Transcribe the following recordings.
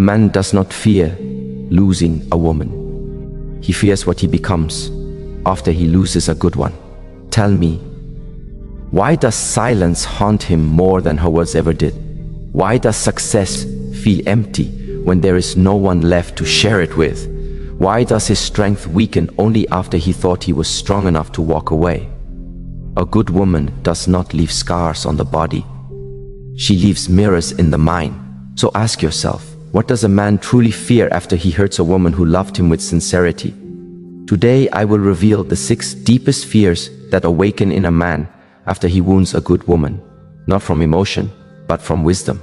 A man does not fear losing a woman. He fears what he becomes after he loses a good one. Tell me, why does silence haunt him more than her words ever did? Why does success feel empty when there is no one left to share it with? Why does his strength weaken only after he thought he was strong enough to walk away? A good woman does not leave scars on the body. She leaves mirrors in the mind. So ask yourself, what does a man truly fear after he hurts a woman who loved him with sincerity? Today I will reveal the 6 deepest fears that awaken in a man after he wounds a good woman, not from emotion, but from wisdom.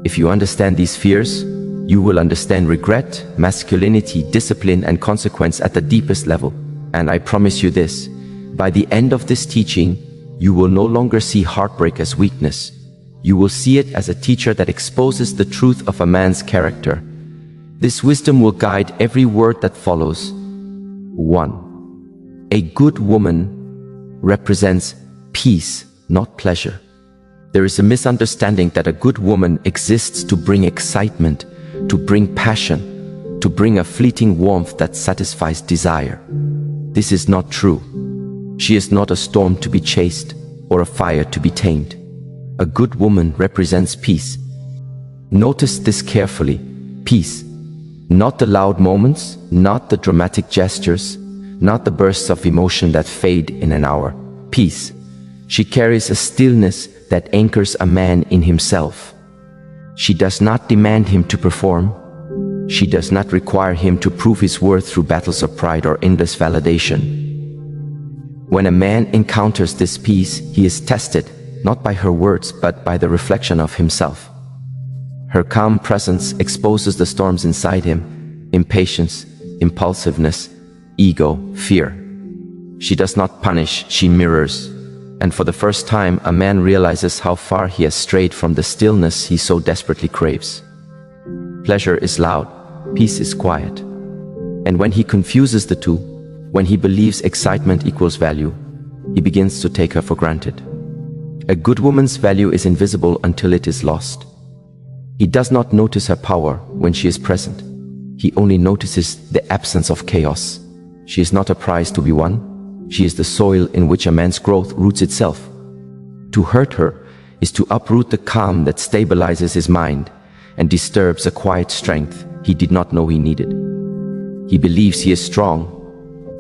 If you understand these fears, you will understand regret, masculinity, discipline, and consequence at the deepest level. And I promise you this, by the end of this teaching, you will no longer see heartbreak as weakness. You will see it as a teacher that exposes the truth of a man's character. This wisdom will guide every word that follows. 1. A good woman represents peace, not pleasure. There is a misunderstanding that a good woman exists to bring excitement, to bring passion, to bring a fleeting warmth that satisfies desire. This is not true. She is not a storm to be chased or a fire to be tamed. A good woman represents peace. Notice this carefully. Peace. Not the loud moments, not the dramatic gestures, not the bursts of emotion that fade in an hour. Peace. She carries a stillness that anchors a man in himself. She does not demand him to perform. She does not require him to prove his worth through battles of pride or endless validation. When a man encounters this peace, he is tested, not by her words, but by the reflection of himself. Her calm presence exposes the storms inside him: impatience, impulsiveness, ego, fear. She does not punish, she mirrors. And for the first time, a man realizes how far he has strayed from the stillness he so desperately craves. Pleasure is loud, peace is quiet. And when he confuses the two, when he believes excitement equals value, he begins to take her for granted. A good woman's value is invisible until it is lost. He does not notice her power when she is present. He only notices the absence of chaos. She is not a prize to be won. She is the soil in which a man's growth roots itself. To hurt her is to uproot the calm that stabilizes his mind and disturbs a quiet strength he did not know he needed. He believes he is strong,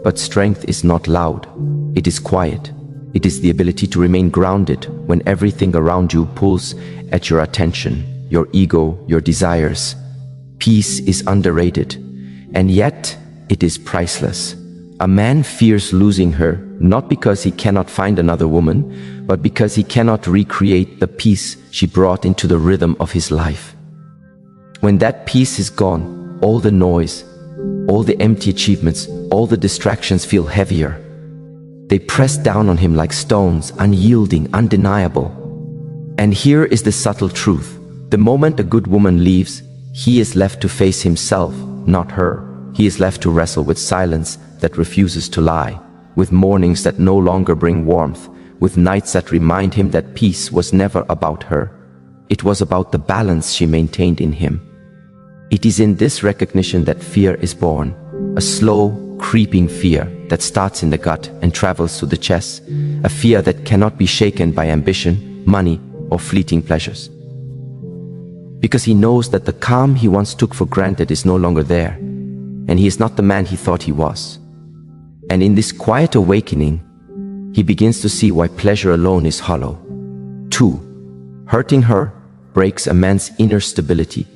but strength is not loud. It is quiet. It is the ability to remain grounded when everything around you pulls at your attention, your ego, your desires. Peace is underrated, and yet it is priceless. A man fears losing her, not because he cannot find another woman, but because he cannot recreate the peace she brought into the rhythm of his life. When that peace is gone, all the noise, all the empty achievements, all the distractions feel heavier. They press down on him like stones, unyielding, undeniable. And here is the subtle truth. The moment a good woman leaves, he is left to face himself, not her. He is left to wrestle with silence that refuses to lie, with mornings that no longer bring warmth, with nights that remind him that peace was never about her. It was about the balance she maintained in him. It is in this recognition that fear is born, a slow, creeping fear that starts in the gut and travels to the chest, a fear that cannot be shaken by ambition, money, or fleeting pleasures. Because he knows that the calm he once took for granted is no longer there, and he is not the man he thought he was. And in this quiet awakening, he begins to see why pleasure alone is hollow. 2. Hurting her breaks a man's inner stability.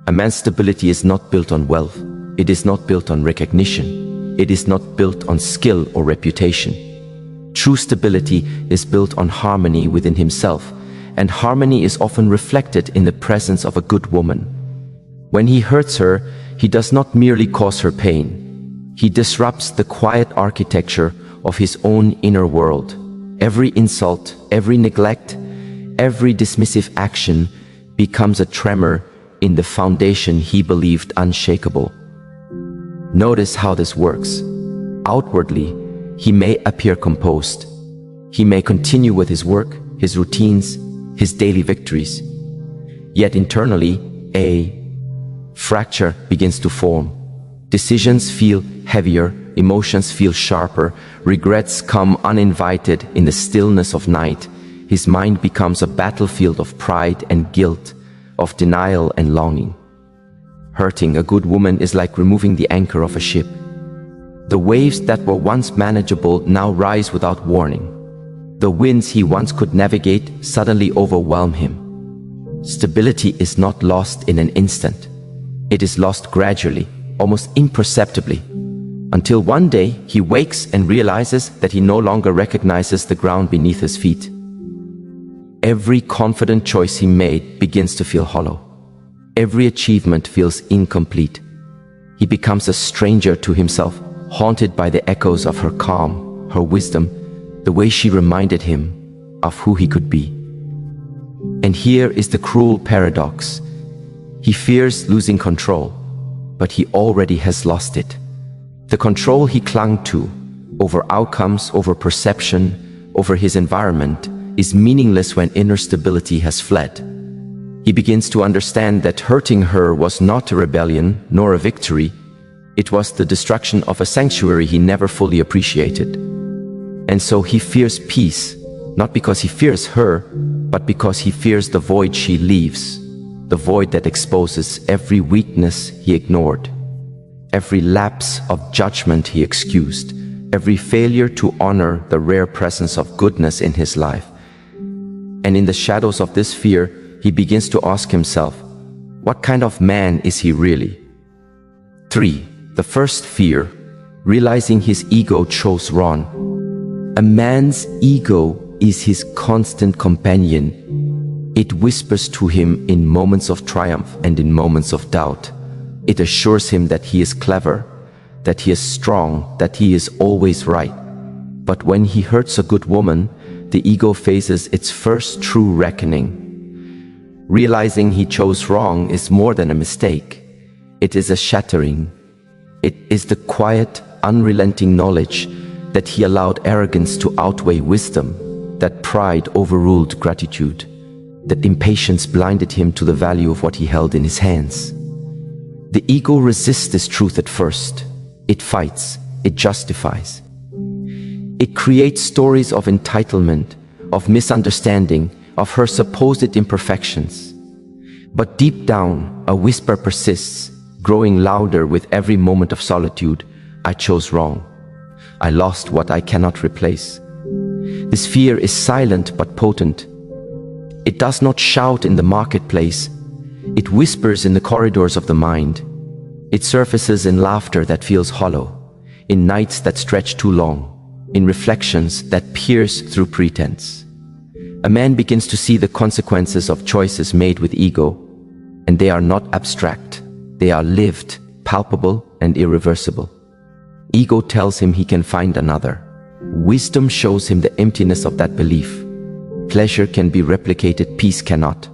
A man's stability is not built on wealth. It is not built on recognition. It is not built on skill or reputation. True stability is built on harmony within himself, and harmony is often reflected in the presence of a good woman. When he hurts her, he does not merely cause her pain. He disrupts the quiet architecture of his own inner world. Every insult, every neglect, every dismissive action becomes a tremor in the foundation he believed unshakable. Notice how this works. Outwardly, he may appear composed. He may continue with his work, his routines, his daily victories. Yet internally, a fracture begins to form. Decisions feel heavier, emotions feel sharper, regrets come uninvited in the stillness of night. His mind becomes a battlefield of pride and guilt, of denial and longing. Hurting a good woman is like removing the anchor of a ship. The waves that were once manageable now rise without warning. The winds he once could navigate suddenly overwhelm him. Stability is not lost in an instant. It is lost gradually, almost imperceptibly, until one day he wakes and realizes that he no longer recognizes the ground beneath his feet. Every confident choice he made begins to feel hollow. Every achievement feels incomplete. He becomes a stranger to himself, haunted by the echoes of her calm, her wisdom, the way she reminded him of who he could be. And here is the cruel paradox. He fears losing control, but he already has lost it. The control he clung to, over outcomes, over perception, over his environment, is meaningless when inner stability has fled. He begins to understand that hurting her was not a rebellion, nor a victory. It was the destruction of a sanctuary he never fully appreciated. And so he fears peace, not because he fears her, but because he fears the void she leaves, the void that exposes every weakness he ignored, every lapse of judgment he excused, every failure to honor the rare presence of goodness in his life. And in the shadows of this fear, he begins to ask himself, what kind of man is he really? 3. The first fear, realizing his ego chose wrong. A man's ego is his constant companion. It whispers to him in moments of triumph and in moments of doubt. It assures him that he is clever, that he is strong, that he is always right. But when he hurts a good woman, the ego faces its first true reckoning. Realizing he chose wrong is more than a mistake. It is a shattering. It is the quiet, unrelenting knowledge that he allowed arrogance to outweigh wisdom, that pride overruled gratitude, that impatience blinded him to the value of what he held in his hands. The ego resists this truth at first. It fights, it justifies. It creates stories of entitlement, of misunderstanding, of her supposed imperfections. But deep down, a whisper persists, growing louder with every moment of solitude. I chose wrong. I lost what I cannot replace. This fear is silent but potent. It does not shout in the marketplace. It whispers in the corridors of the mind. It surfaces in laughter that feels hollow, in nights that stretch too long, in reflections that pierce through pretense. A man begins to see the consequences of choices made with ego, and they are not abstract. They are lived, palpable, and irreversible. Ego tells him he can find another. Wisdom shows him the emptiness of that belief. Pleasure can be replicated, peace cannot.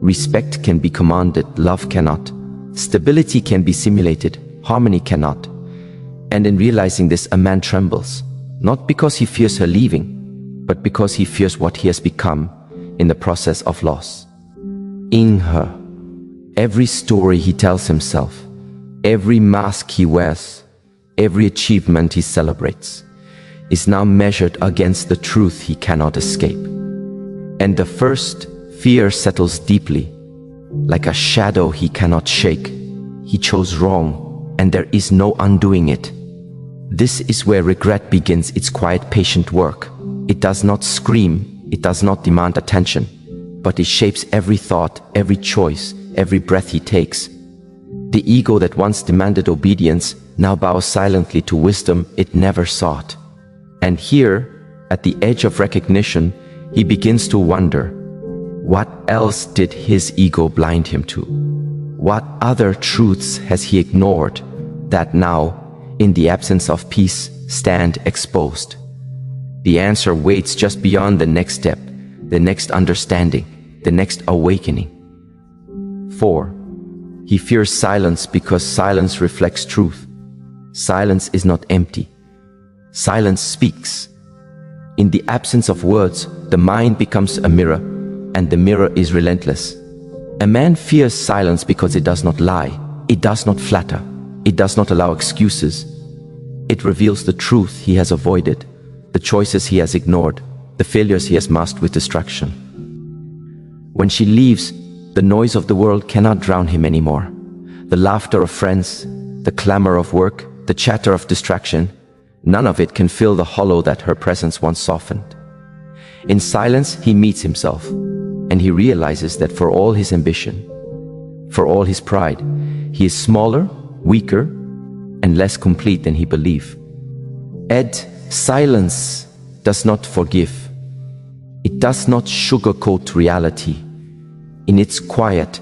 Respect can be commanded, love cannot. Stability can be simulated, harmony cannot. And in realizing this, a man trembles, not because he fears her leaving, but because he fears what he has become in the process of loss. In her, every story he tells himself, every mask he wears, every achievement he celebrates, is now measured against the truth he cannot escape. And the first fear settles deeply, like a shadow he cannot shake. He chose wrong, and there is no undoing it. This is where regret begins its quiet, patient work. It does not scream, it does not demand attention, but it shapes every thought, every choice, every breath he takes. The ego that once demanded obedience now bows silently to wisdom it never sought. And here, at the edge of recognition, he begins to wonder, what else did his ego blind him to? What other truths has he ignored that now, in the absence of peace, stand exposed? The answer waits just beyond the next step, the next understanding, the next awakening. 4. He fears silence because silence reflects truth. Silence is not empty. Silence speaks. In the absence of words, the mind becomes a mirror, and the mirror is relentless. A man fears silence because it does not lie. It does not flatter. It does not allow excuses. It reveals the truth he has avoided, the choices he has ignored, the failures he has masked with distraction. When she leaves, the noise of the world cannot drown him anymore. The laughter of friends, the clamor of work, the chatter of distraction, none of it can fill the hollow that her presence once softened. In silence, he meets himself, and he realizes that for all his ambition, for all his pride, he is smaller, weaker, and less complete than he believed. Silence does not forgive. It does not sugarcoat reality. In its quiet,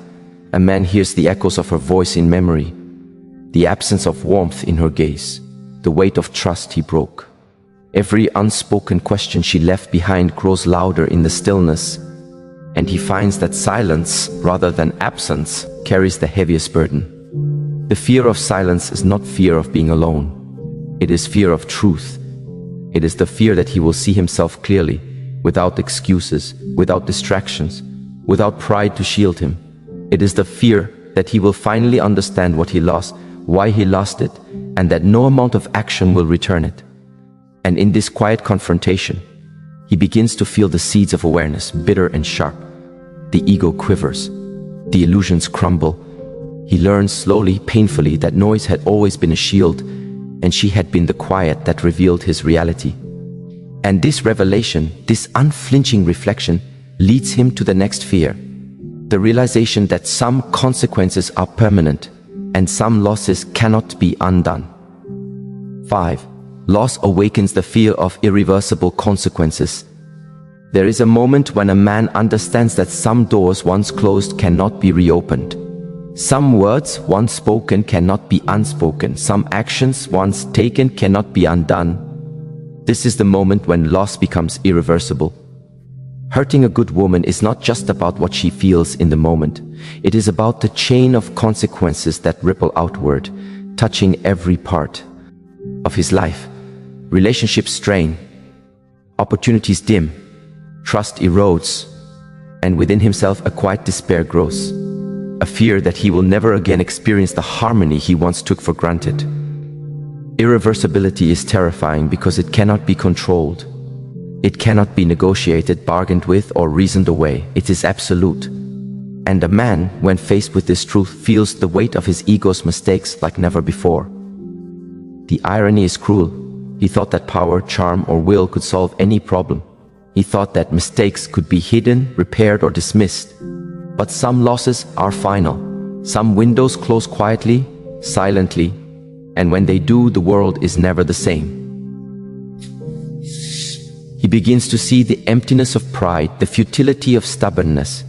a man hears the echoes of her voice in memory, the absence of warmth in her gaze, the weight of trust he broke. Every unspoken question she left behind grows louder in the stillness, and he finds that silence, rather than absence, carries the heaviest burden. The fear of silence is not fear of being alone. It is fear of truth. It is the fear that he will see himself clearly, without excuses, without distractions, without pride to shield him. It is the fear that he will finally understand what he lost, why he lost it, and that no amount of action will return it. And in this quiet confrontation, he begins to feel the seeds of awareness, bitter and sharp. The ego quivers. The illusions crumble. He learns slowly, painfully, that noise had always been a shield, and she had been the quiet that revealed his reality. And this revelation, this unflinching reflection, leads him to the next fear. The realization that some consequences are permanent, and some losses cannot be undone. 5. Loss awakens the fear of irreversible consequences. There is a moment when a man understands that some doors once closed cannot be reopened. Some words once spoken cannot be unspoken. Some actions once taken cannot be undone. This is the moment when loss becomes irreversible. Hurting a good woman is not just about what she feels in the moment. It is about the chain of consequences that ripple outward, touching every part of his life. Relationships strain, opportunities dim, trust erodes, and within himself a quiet despair grows. A fear that he will never again experience the harmony he once took for granted. Irreversibility is terrifying because it cannot be controlled. It cannot be negotiated, bargained with, or reasoned away. It is absolute. And a man, when faced with this truth, feels the weight of his ego's mistakes like never before. The irony is cruel. He thought that power, charm, or will could solve any problem. He thought that mistakes could be hidden, repaired, or dismissed. But some losses are final. Some windows close quietly, silently, and when they do, the world is never the same. He begins to see the emptiness of pride, the futility of stubbornness,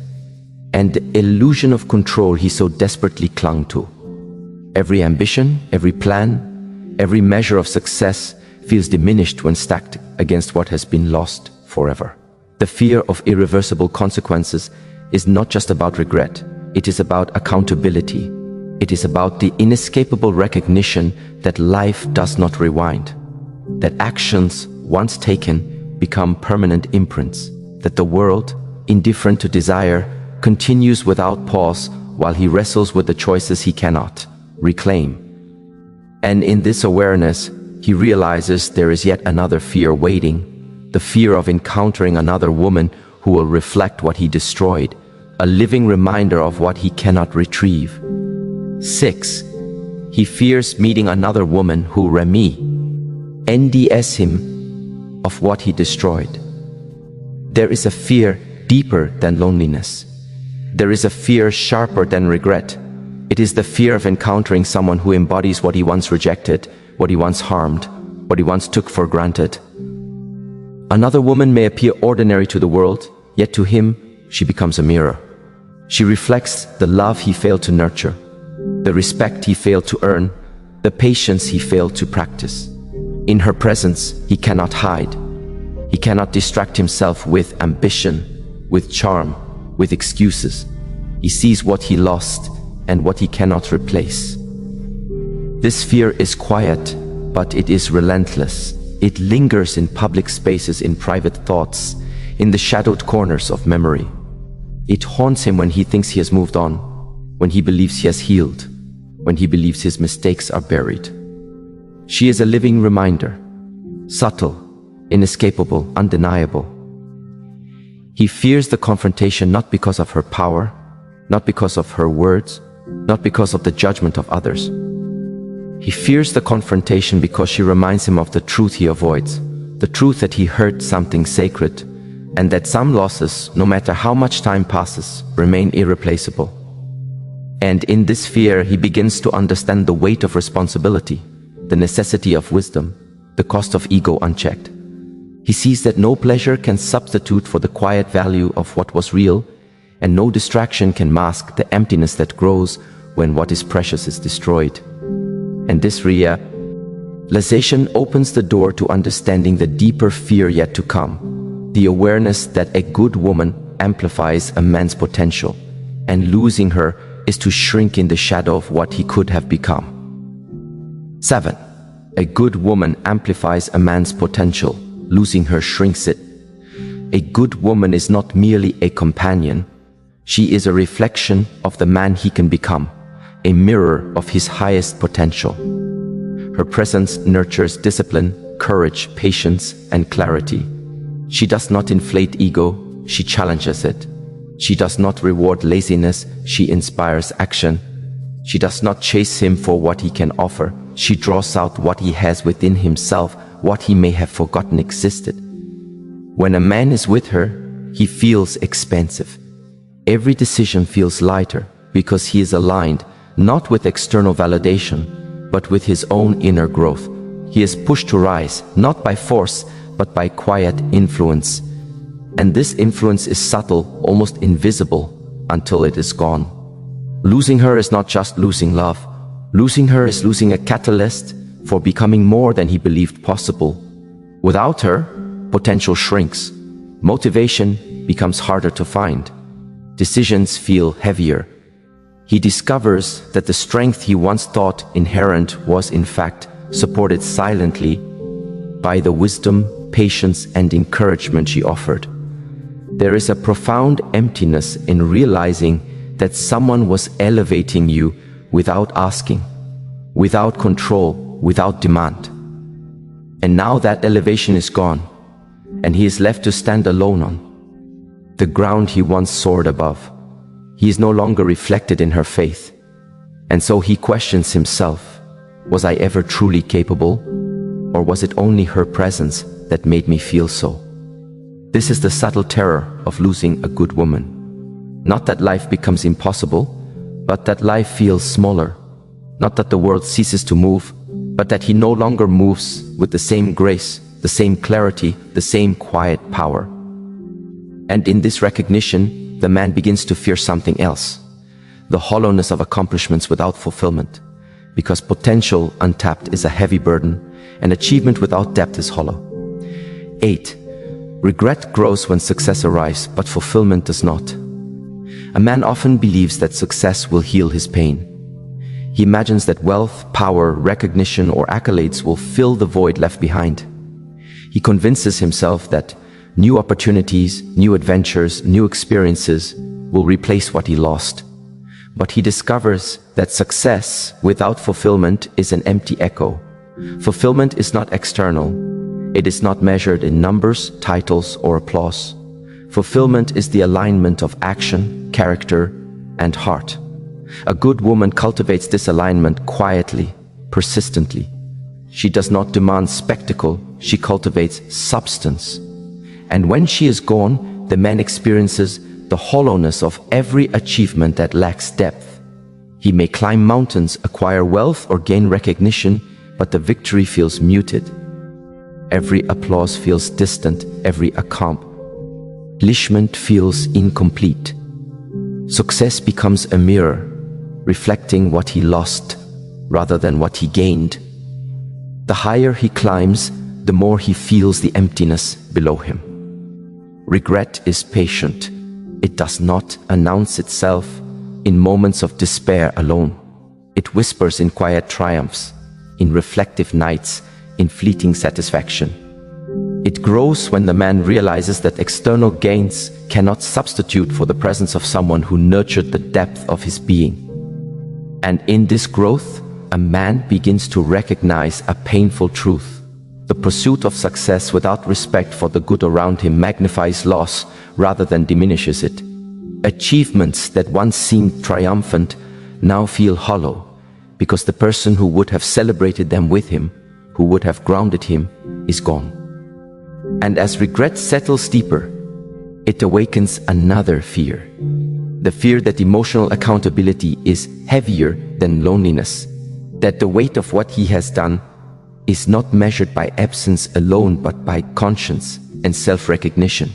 and the illusion of control he so desperately clung to. Every ambition, every plan, every measure of success feels diminished when stacked against what has been lost forever. The fear of irreversible consequences is not just about regret. It is about accountability. It is about the inescapable recognition that life does not rewind, that actions once taken become permanent imprints, that the world, indifferent to desire, continues without pause while he wrestles with the choices he cannot reclaim. And in this awareness, he realizes there is yet another fear waiting, the fear of encountering another woman who will reflect what he destroyed, a living reminder of what he cannot retrieve. 6. He fears meeting another woman who NDS him of what he destroyed. There is a fear deeper than loneliness. There is a fear sharper than regret. It is the fear of encountering someone who embodies what he once rejected, what he once harmed, what he once took for granted. Another woman may appear ordinary to the world, yet to him, she becomes a mirror. She reflects the love he failed to nurture, the respect he failed to earn, the patience he failed to practice. In her presence, he cannot hide. He cannot distract himself with ambition, with charm, with excuses. He sees what he lost and what he cannot replace. This fear is quiet, but it is relentless. It lingers in public spaces, in private thoughts, in the shadowed corners of memory. It haunts him when he thinks he has moved on, when he believes he has healed, when he believes his mistakes are buried. She is a living reminder, subtle, inescapable, undeniable. He fears the confrontation not because of her power, not because of her words, not because of the judgment of others. He fears the confrontation because she reminds him of the truth he avoids, the truth that he hurt something sacred, and that some losses, no matter how much time passes, remain irreplaceable. And in this fear, he begins to understand the weight of responsibility, the necessity of wisdom, the cost of ego unchecked. He sees that no pleasure can substitute for the quiet value of what was real, and no distraction can mask the emptiness that grows when what is precious is destroyed. And this realization opens the door to understanding the deeper fear yet to come, the awareness that a good woman amplifies a man's potential, and losing her is to shrink in the shadow of what he could have become. 7. A good woman amplifies a man's potential, losing her shrinks it. A good woman is not merely a companion. She is a reflection of the man he can become, a mirror of his highest potential. Her presence nurtures discipline, courage, patience, and clarity. She does not inflate ego, she challenges it. She does not reward laziness, she inspires action. She does not chase him for what he can offer, she draws out what he has within himself, what he may have forgotten existed. When a man is with her, he feels expansive. Every decision feels lighter because he is aligned, not with external validation, but with his own inner growth. He is pushed to rise, not by force, but by quiet influence. And this influence is subtle, almost invisible, until it is gone. Losing her is not just losing love. Losing her is losing a catalyst for becoming more than he believed possible. Without her, potential shrinks. Motivation becomes harder to find. Decisions feel heavier. He discovers that the strength he once thought inherent was in fact supported silently by the wisdom, patience, and encouragement she offered. There is a profound emptiness in realizing that someone was elevating you without asking, without control, without demand. And now that elevation is gone, and he is left to stand alone on the ground he once soared above. He is no longer reflected in her faith, and so he questions himself, was I ever truly capable, or was it only her presence that made me feel so? This is the subtle terror of losing a good woman. Not that life becomes impossible, but that life feels smaller. Not that the world ceases to move, but that he no longer moves with the same grace, the same clarity, the same quiet power. And in this recognition, the man begins to fear something else, the hollowness of accomplishments without fulfillment, because potential untapped is a heavy burden, and achievement without depth is hollow. 8. Regret grows when success arrives, but fulfillment does not. A man often believes that success will heal his pain. He imagines that wealth, power, recognition, or accolades will fill the void left behind. He convinces himself that new opportunities, new adventures, new experiences will replace what he lost. But he discovers that success without fulfillment is an empty echo. Fulfillment is not external. It is not measured in numbers, titles, or applause. Fulfillment is the alignment of action, character, and heart. A good woman cultivates this alignment quietly, persistently. She does not demand spectacle, she cultivates substance. And when she is gone, the man experiences the hollowness of every achievement that lacks depth. He may climb mountains, acquire wealth, or gain recognition, but the victory feels muted. Every applause feels distant, every accomplishment feels incomplete. Success becomes a mirror, reflecting what he lost rather than what he gained. The higher he climbs, the more he feels the emptiness below him. Regret is patient. It does not announce itself in moments of despair alone. It whispers in quiet triumphs, in reflective nights, in fleeting satisfaction. It grows when the man realizes that external gains cannot substitute for the presence of someone who nurtured the depth of his being. And in this growth, a man begins to recognize a painful truth. The pursuit of success without respect for the good around him magnifies loss rather than diminishes it. Achievements that once seemed triumphant now feel hollow, because the person who would have celebrated them with him, who would have grounded him, is gone. And as regret settles deeper, it awakens another fear. The fear that emotional accountability is heavier than loneliness, that the weight of what he has done is not measured by absence alone but by conscience and self-recognition.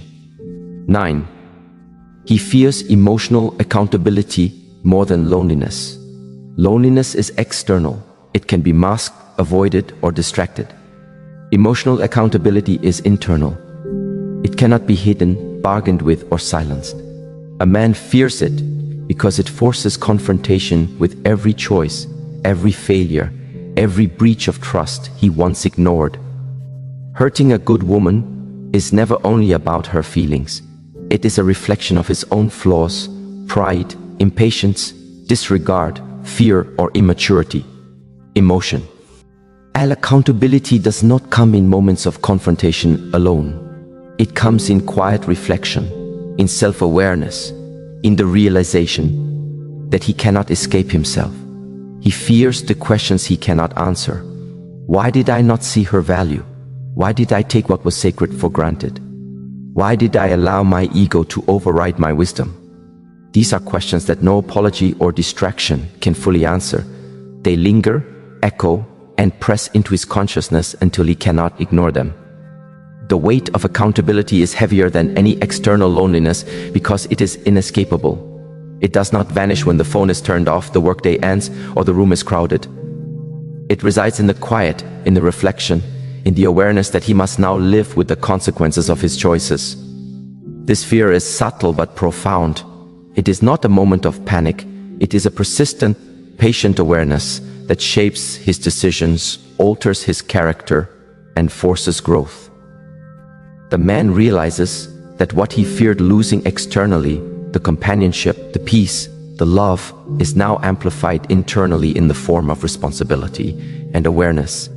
9. He fears emotional accountability more than loneliness. Loneliness is external. It can be masked, avoided, or distracted. Emotional accountability is internal. It cannot be hidden, bargained with, or silenced. A man fears it because it forces confrontation with every choice, every failure, every breach of trust he once ignored. Hurting a good woman is never only about her feelings. It is a reflection of his own flaws, pride, impatience, disregard, fear, or immaturity. Emotion. Accountability does not come in moments of confrontation alone. It comes in quiet reflection, in self-awareness, in the realization that he cannot escape himself. He fears the questions he cannot answer. Why did I not see her value? Why did I take what was sacred for granted? Why did I allow my ego to override my wisdom? These are questions that no apology or distraction can fully answer. They linger, echo, and press into his consciousness until he cannot ignore them. The weight of accountability is heavier than any external loneliness because it is inescapable. It does not vanish when the phone is turned off, the workday ends, or the room is crowded. It resides in the quiet, in the reflection, in the awareness that he must now live with the consequences of his choices. This fear is subtle but profound. It is not a moment of panic. It is a persistent, patient awareness that shapes his decisions, alters his character, and forces growth. The man realizes that what he feared losing externally, the companionship, the peace, the love, is now amplified internally in the form of responsibility and awareness.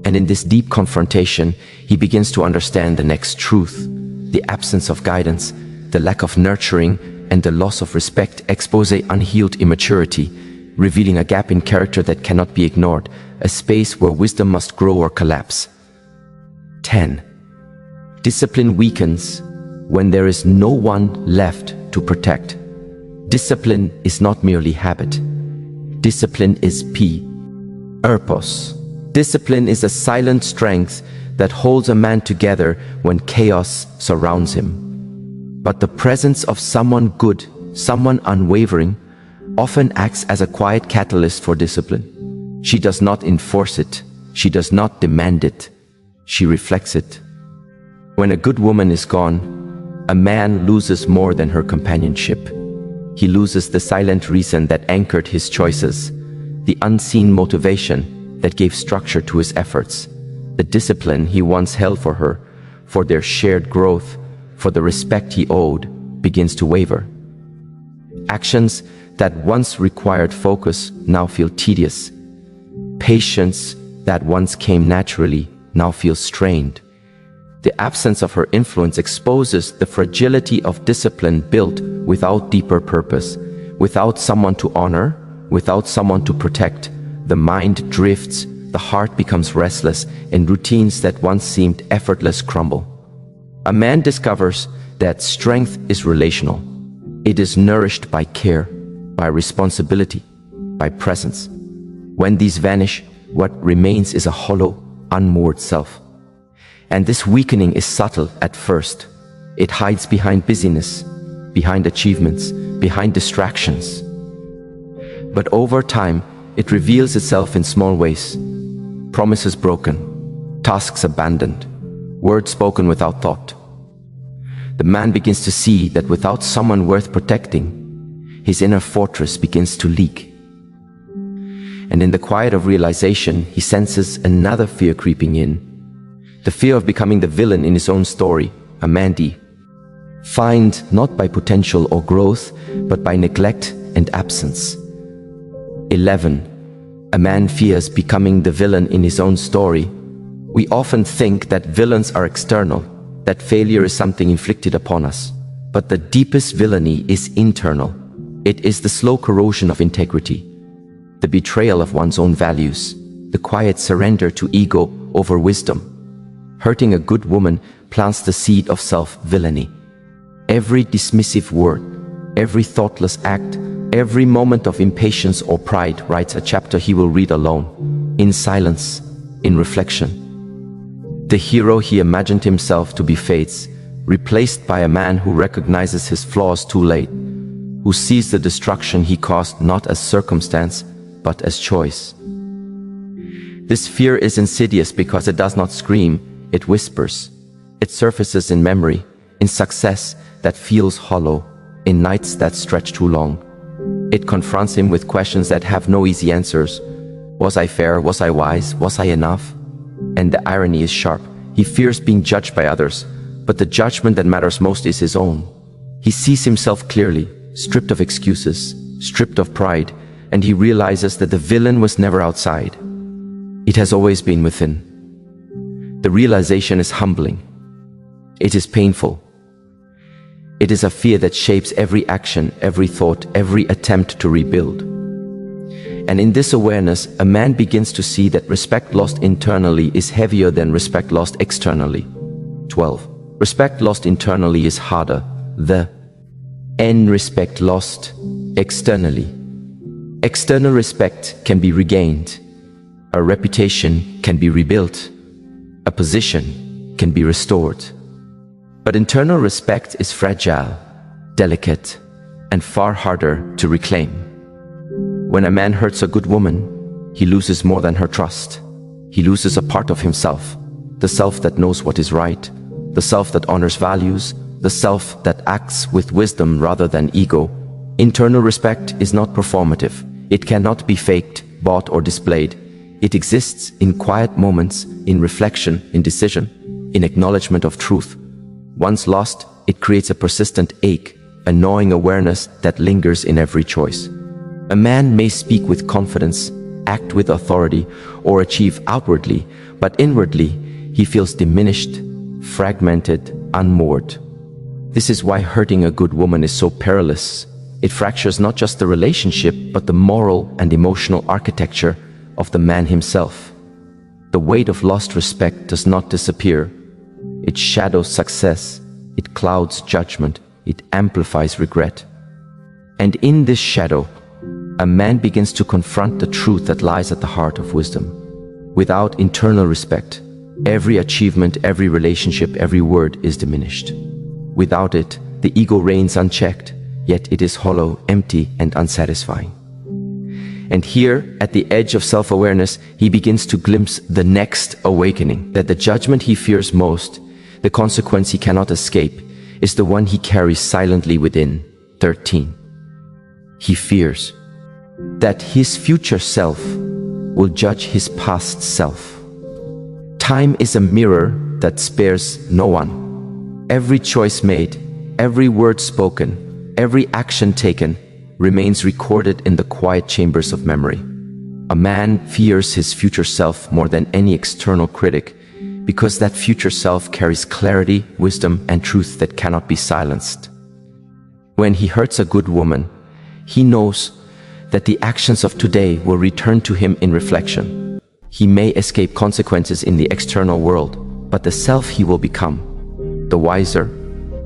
And in this deep confrontation, he begins to understand the next truth. The absence of guidance, the lack of nurturing, and the loss of respect expose unhealed immaturity, revealing a gap in character that cannot be ignored, a space where wisdom must grow or collapse. 10. Discipline weakens when there is no one left to protect. Discipline is not merely habit. Discipline is purpose. Discipline is a silent strength that holds a man together when chaos surrounds him. But the presence of someone good, someone unwavering, often acts as a quiet catalyst for discipline. She does not enforce it. She does not demand it. She reflects it. When a good woman is gone, a man loses more than her companionship. He loses the silent reason that anchored his choices, the unseen motivation that gave structure to his efforts, the discipline he once held for her, for their shared growth, for the respect he owed, begins to waver. Actions that once required focus now feel tedious. Patience that once came naturally now feels strained. The absence of her influence exposes the fragility of discipline built without deeper purpose. Without someone to honor, without someone to protect, the mind drifts, the heart becomes restless, and routines that once seemed effortless crumble. A man discovers that strength is relational. It is nourished by care, by responsibility, by presence. When these vanish, what remains is a hollow, unmoored self. And this weakening is subtle at first. It hides behind busyness, behind achievements, behind distractions. But over time, it reveals itself in small ways. Promises broken, tasks abandoned, words spoken without thought. The man begins to see that without someone worth protecting, his inner fortress begins to leak. And in the quiet of realization, he senses another fear creeping in. The fear of becoming the villain in his own story, a man defined not by potential or growth, but by neglect and absence. 11. A man fears becoming the villain in his own story. We often think that villains are external, that failure is something inflicted upon us. But the deepest villainy is internal. It is the slow corrosion of integrity, the betrayal of one's own values, the quiet surrender to ego over wisdom. Hurting a good woman plants the seed of self-villainy. Every dismissive word, every thoughtless act, every moment of impatience or pride writes a chapter he will read alone, in silence, in reflection. The hero he imagined himself to be fades, replaced by a man who recognizes his flaws too late, who sees the destruction he caused not as circumstance, but as choice. This fear is insidious because it does not scream, it whispers. It surfaces in memory, in success that feels hollow, in nights that stretch too long. It confronts him with questions that have no easy answers. Was I fair? Was I wise? Was I enough? And the irony is sharp. He fears being judged by others, but the judgment that matters most is his own. He sees himself clearly, stripped of excuses, stripped of pride, and he realizes that the villain was never outside. It has always been within. The realization is humbling. It is painful. It is a fear that shapes every action, every thought, every attempt to rebuild. And in this awareness, a man begins to see that respect lost internally is heavier than respect lost externally. 12. Respect lost internally is harder. The respect lost externally. External respect can be regained. A reputation can be rebuilt. A position can be restored. But internal respect is fragile, delicate, and far harder to reclaim. When a man hurts a good woman, he loses more than her trust. He loses a part of himself, the self that knows what is right, the self that honors values, the self that acts with wisdom rather than ego. Internal respect is not performative. It cannot be faked, bought, or displayed. It exists in quiet moments, in reflection, in decision, in acknowledgement of truth. Once lost, it creates a persistent ache, a gnawing awareness that lingers in every choice. A man may speak with confidence, act with authority, or achieve outwardly, but inwardly, he feels diminished, fragmented, unmoored. This is why hurting a good woman is so perilous. It fractures not just the relationship, but the moral and emotional architecture of the man himself. The weight of lost respect does not disappear. It shadows success, it clouds judgment, it amplifies regret. And in this shadow, a man begins to confront the truth that lies at the heart of wisdom. Without internal respect, every achievement, every relationship, every word is diminished. Without it, the ego reigns unchecked, yet it is hollow, empty, and unsatisfying. And here, at the edge of self-awareness, he begins to glimpse the next awakening, that the judgment he fears most, the consequence he cannot escape, is the one he carries silently within. 13. He fears that his future self will judge his past self. Time is a mirror that spares no one. Every choice made, every word spoken, every action taken remains recorded in the quiet chambers of memory. A man fears his future self more than any external critic, because that future self carries clarity, wisdom, and truth that cannot be silenced. When he hurts a good woman, he knows that the actions of today will return to him in reflection. He may escape consequences in the external world, but the self he will become, the wiser,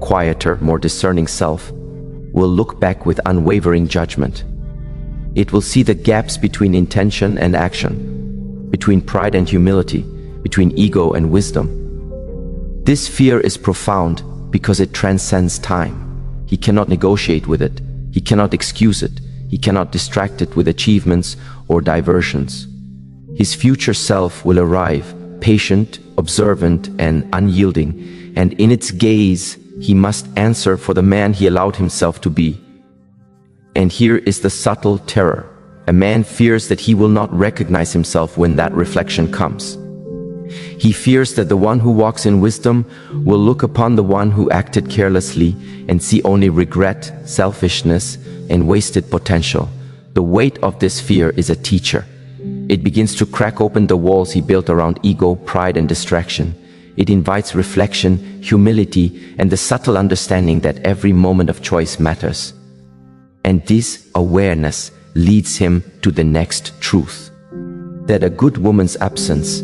quieter, more discerning self, will look back with unwavering judgment. It will see the gaps between intention and action, between pride and humility, between ego and wisdom. This fear is profound because it transcends time. He cannot negotiate with it. He cannot excuse it. He cannot distract it with achievements or diversions. His future self will arrive, patient, observant, and unyielding, and in its gaze, he must answer for the man he allowed himself to be. And here is the subtle terror. A man fears that he will not recognize himself when that reflection comes. He fears that the one who walks in wisdom will look upon the one who acted carelessly and see only regret, selfishness, and wasted potential, The weight of this fear is a teacher. It begins to crack open the walls he built around ego, pride, and distraction. It invites reflection, humility, and the subtle understanding that every moment of choice matters. And this awareness leads him to the next truth: that a good woman's absence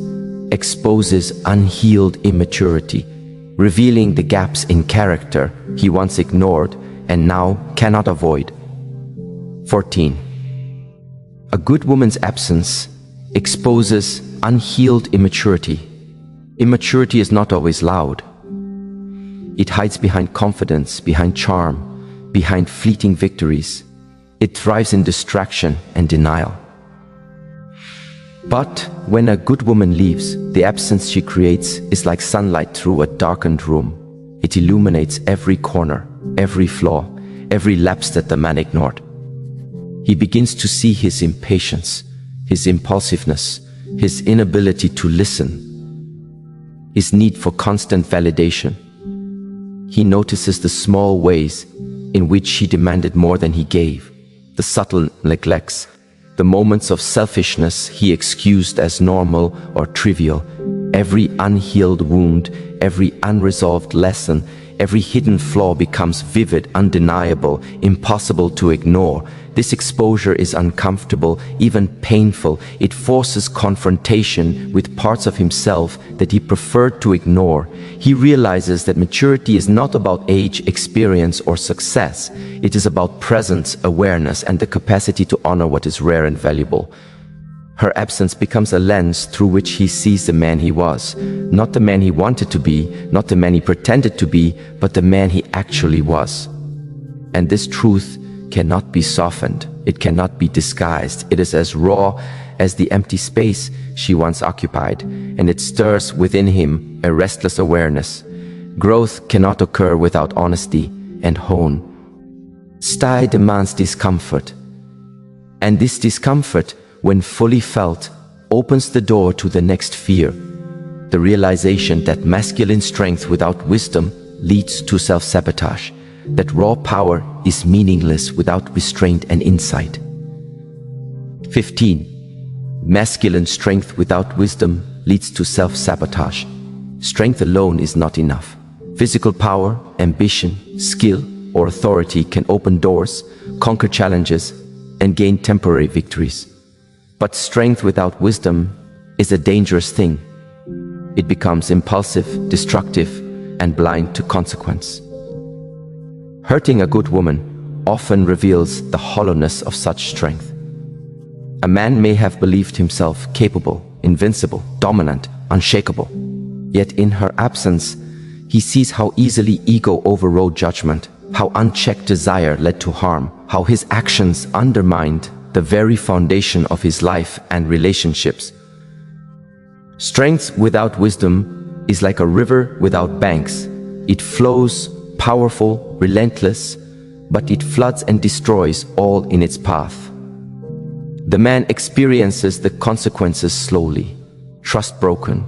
exposes unhealed immaturity, revealing the gaps in character he once ignored and now cannot avoid. 14. A good woman's absence exposes unhealed immaturity. Immaturity is not always loud. It hides behind confidence, behind charm, behind fleeting victories. It thrives in distraction and denial. But when a good woman leaves, the absence she creates is like sunlight through a darkened room. It illuminates every corner, every flaw, every lapse that the man ignored. He begins to see his impatience, his impulsiveness, his inability to listen, his need for constant validation. He notices the small ways in which he demanded more than he gave, the subtle neglects, the moments of selfishness he excused as normal or trivial. Every unhealed wound, every unresolved lesson, every hidden flaw becomes vivid, undeniable, impossible to ignore. This exposure is uncomfortable, even painful. It forces confrontation with parts of himself that he preferred to ignore. He realizes that maturity is not about age, experience, or success. It is about presence, awareness, and the capacity to honor what is rare and valuable. Her absence becomes a lens through which he sees the man he was. Not the man he wanted to be, not the man he pretended to be, but the man he actually was. And this truth cannot be softened. It cannot be disguised. It is as raw as the empty space she once occupied, and it stirs within him a restless awareness. Growth cannot occur without honesty and hone. Style demands discomfort, and this discomfort, when fully felt, opens the door to the next fear, the realization that masculine strength without wisdom leads to self-sabotage, that raw power is meaningless without restraint and insight. 15. Masculine strength without wisdom leads to self-sabotage. Strength alone is not enough. Physical power, ambition, skill, or authority can open doors, conquer challenges, and gain temporary victories. But strength without wisdom is a dangerous thing. It becomes impulsive, destructive, and blind to consequence. Hurting a good woman often reveals the hollowness of such strength. A man may have believed himself capable, invincible, dominant, unshakable. Yet in her absence, he sees how easily ego overrode judgment, how unchecked desire led to harm, how his actions undermined the very foundation of his life and relationships. Strength without wisdom is like a river without banks. It flows, powerful, relentless, but it floods and destroys all in its path. The man experiences the consequences slowly: trust broken,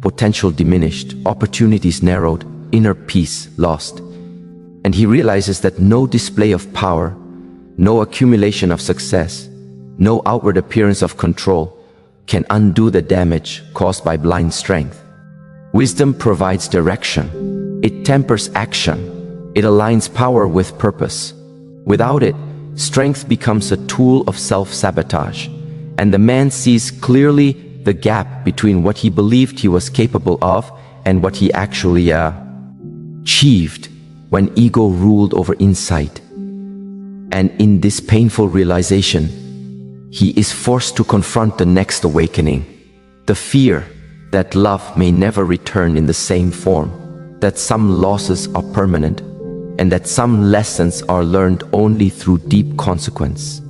potential diminished, opportunities narrowed, inner peace lost. And he realizes that no display of power, no accumulation of success, no outward appearance of control can undo the damage caused by blind strength. Wisdom provides direction. It tempers action. It aligns power with purpose. Without it, strength becomes a tool of self-sabotage, and the man sees clearly the gap between what he believed he was capable of and what he actually achieved when ego ruled over insight. And in this painful realization, he is forced to confront the next awakening, the fear that love may never return in the same form, that some losses are permanent, and that some lessons are learned only through deep consequence.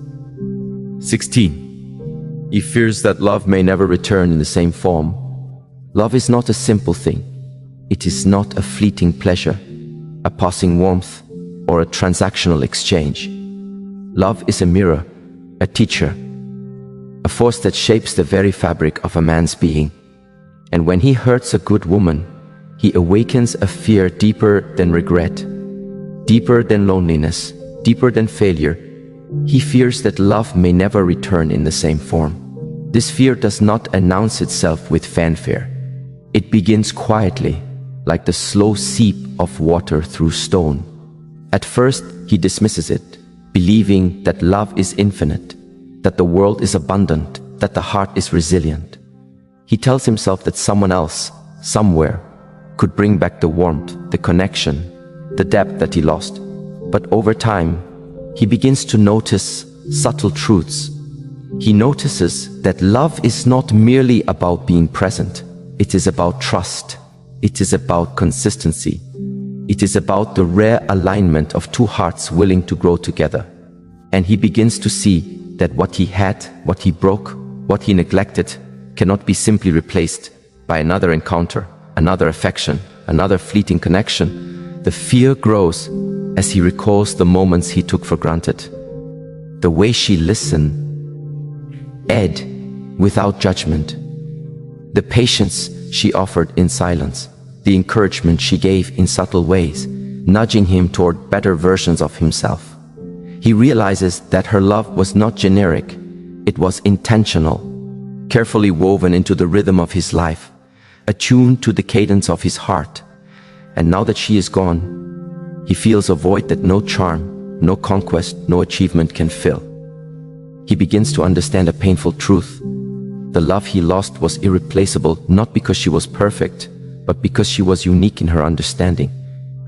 16. He fears that love may never return in the same form. Love is not a simple thing. It is not a fleeting pleasure, a passing warmth, or a transactional exchange. Love is a mirror, a teacher, a force that shapes the very fabric of a man's being. And when he hurts a good woman, he awakens a fear deeper than regret, deeper than loneliness, deeper than failure, He fears that love may never return in the same form. This fear does not announce itself with fanfare. It begins quietly, like the slow seep of water through stone. At first, he dismisses it, believing that love is infinite, that the world is abundant, that the heart is resilient. He tells himself that someone else, somewhere, could bring back the warmth, the connection, the depth that he lost. But over time, he begins to notice subtle truths. He notices that love is not merely about being present. It is about trust. It is about consistency. It is about the rare alignment of two hearts willing to grow together. And he begins to see that what he had, what he broke, what he neglected, cannot be simply replaced by another encounter, another affection, another fleeting connection. The fear grows as he recalls the moments he took for granted. The way she listened, without judgment. The patience she offered in silence. The encouragement she gave in subtle ways, nudging him toward better versions of himself. He realizes that her love was not generic. It was intentional, carefully woven into the rhythm of his life, attuned to the cadence of his heart. And now that she is gone, he feels a void that no charm, no conquest, no achievement can fill. He begins to understand a painful truth. The love he lost was irreplaceable, not because she was perfect, but because she was unique in her understanding,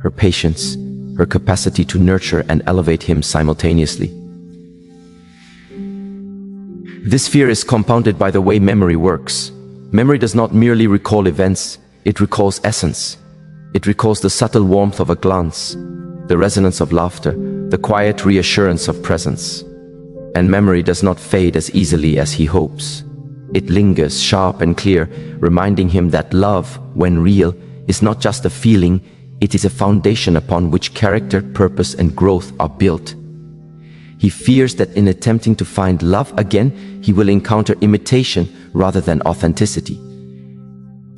her patience, her capacity to nurture and elevate him simultaneously. This fear is compounded by the way memory works. Memory does not merely recall events, it recalls essence. It recalls the subtle warmth of a glance, the resonance of laughter, the quiet reassurance of presence. And memory does not fade as easily as he hopes. It lingers sharp and clear, reminding him that love, when real, is not just a feeling, it is a foundation upon which character, purpose, and growth are built. He fears that in attempting to find love again, he will encounter imitation rather than authenticity.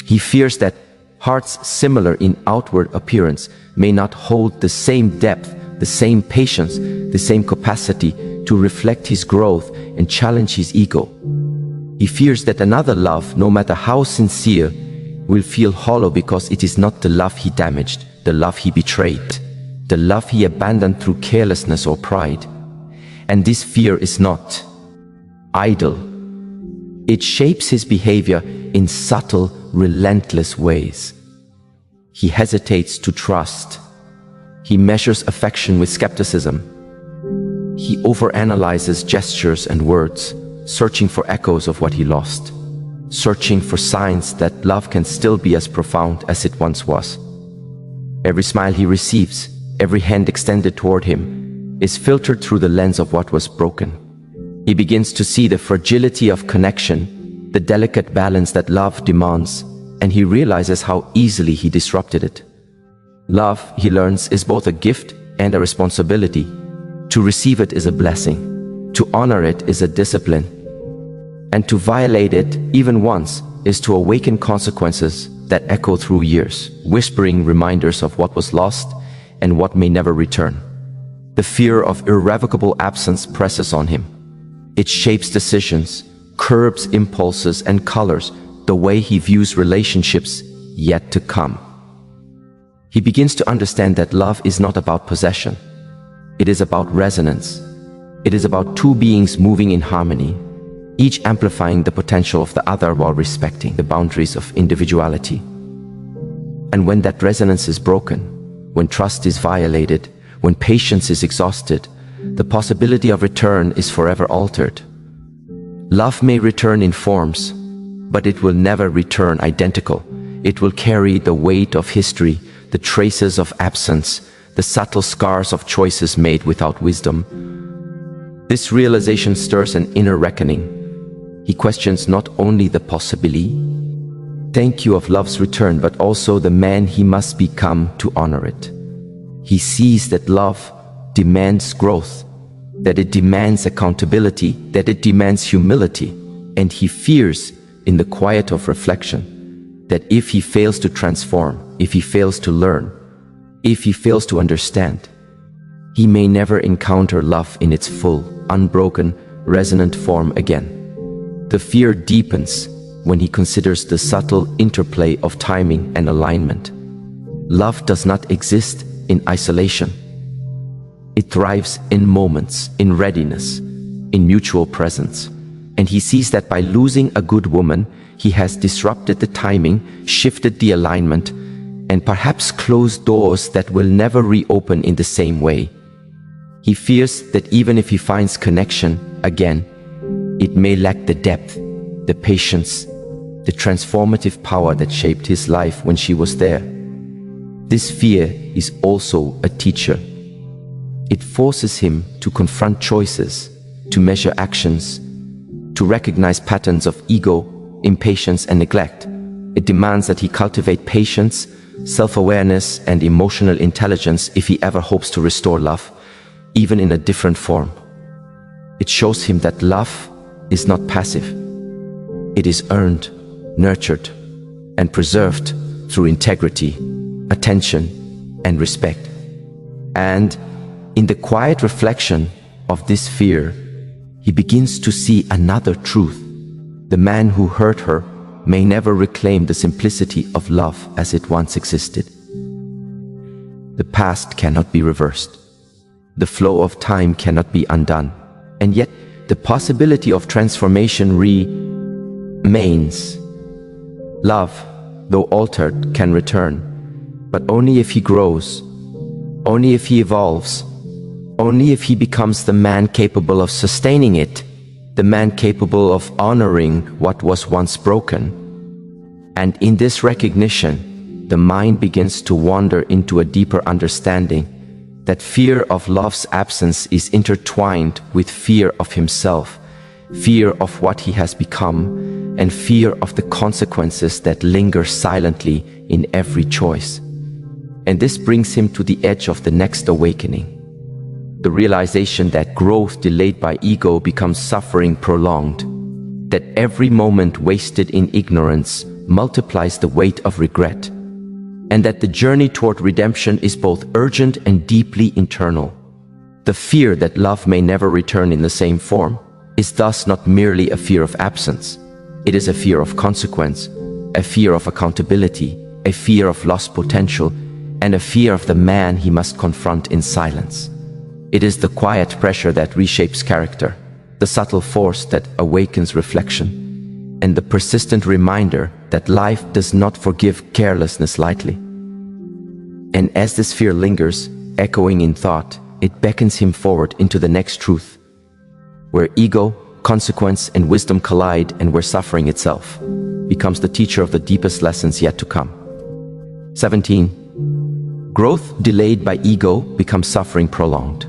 He fears that hearts similar in outward appearance may not hold the same depth, the same patience, the same capacity to reflect his growth and challenge his ego. He fears that another love, no matter how sincere, will feel hollow because it is not the love he damaged, the love he betrayed, the love he abandoned through carelessness or pride. And this fear is not idle. It shapes his behavior in subtle, relentless ways. He hesitates to trust. He measures affection with skepticism. He overanalyzes gestures and words, searching for echoes of what he lost, searching for signs that love can still be as profound as it once was. Every smile he receives, every hand extended toward him, is filtered through the lens of what was broken. He begins to see the fragility of connection, the delicate balance that love demands, and he realizes how easily he disrupted it. Love, he learns, is both a gift and a responsibility. To receive it is a blessing. To honor it is a discipline. And to violate it, even once, is to awaken consequences that echo through years, whispering reminders of what was lost and what may never return. The fear of irrevocable absence presses on him. It shapes decisions, curbs impulses, and colors the way he views relationships yet to come. He begins to understand that love is not about possession. It is about resonance. It is about two beings moving in harmony, each amplifying the potential of the other while respecting the boundaries of individuality. And when that resonance is broken, when trust is violated, when patience is exhausted, the possibility of return is forever altered. Love may return in forms, but it will never return identical. It will carry the weight of history, the traces of absence, the subtle scars of choices made without wisdom. This realization stirs an inner reckoning. He questions not only the possibility of love's return, but also the man he must become to honor it. He sees that love demands growth, that it demands accountability, that it demands humility, and he fears, in the quiet of reflection, that if he fails to transform, if he fails to learn, if he fails to understand, he may never encounter love in its full, unbroken, resonant form again. The fear deepens when he considers the subtle interplay of timing and alignment. Love does not exist in isolation. It thrives in moments, in readiness, in mutual presence. And he sees that by losing a good woman, he has disrupted the timing, shifted the alignment, and perhaps closed doors that will never reopen in the same way. He fears that even if he finds connection again, it may lack the depth, the patience, the transformative power that shaped his life when she was there. This fear is also a teacher. It forces him to confront choices, to measure actions, to recognize patterns of ego, impatience, and neglect. It demands that he cultivate patience, self-awareness, and emotional intelligence if he ever hopes to restore love, even in a different form. It shows him that love is not passive. It is earned, nurtured, and preserved through integrity, attention, and respect. And in the quiet reflection of this fear, he begins to see another truth. The man who hurt her may never reclaim the simplicity of love as it once existed. The past cannot be reversed. The flow of time cannot be undone. And yet, the possibility of transformation remains. Love, though altered, can return, but only if he grows, only if he evolves, only if he becomes the man capable of sustaining it, the man capable of honoring what was once broken. And in this recognition, the mind begins to wander into a deeper understanding that fear of love's absence is intertwined with fear of himself, fear of what he has become, and fear of the consequences that linger silently in every choice. And this brings him to the edge of the next awakening. The realization that growth delayed by ego becomes suffering prolonged, that every moment wasted in ignorance multiplies the weight of regret, and that the journey toward redemption is both urgent and deeply internal. The fear that love may never return in the same form is thus not merely a fear of absence. It is a fear of consequence, a fear of accountability, a fear of lost potential, and a fear of the man he must confront in silence. It is the quiet pressure that reshapes character, the subtle force that awakens reflection, and the persistent reminder that life does not forgive carelessness lightly. And as this fear lingers, echoing in thought, it beckons him forward into the next truth, where ego, consequence, and wisdom collide, and where suffering itself becomes the teacher of the deepest lessons yet to come. 17. Growth delayed by ego becomes suffering prolonged.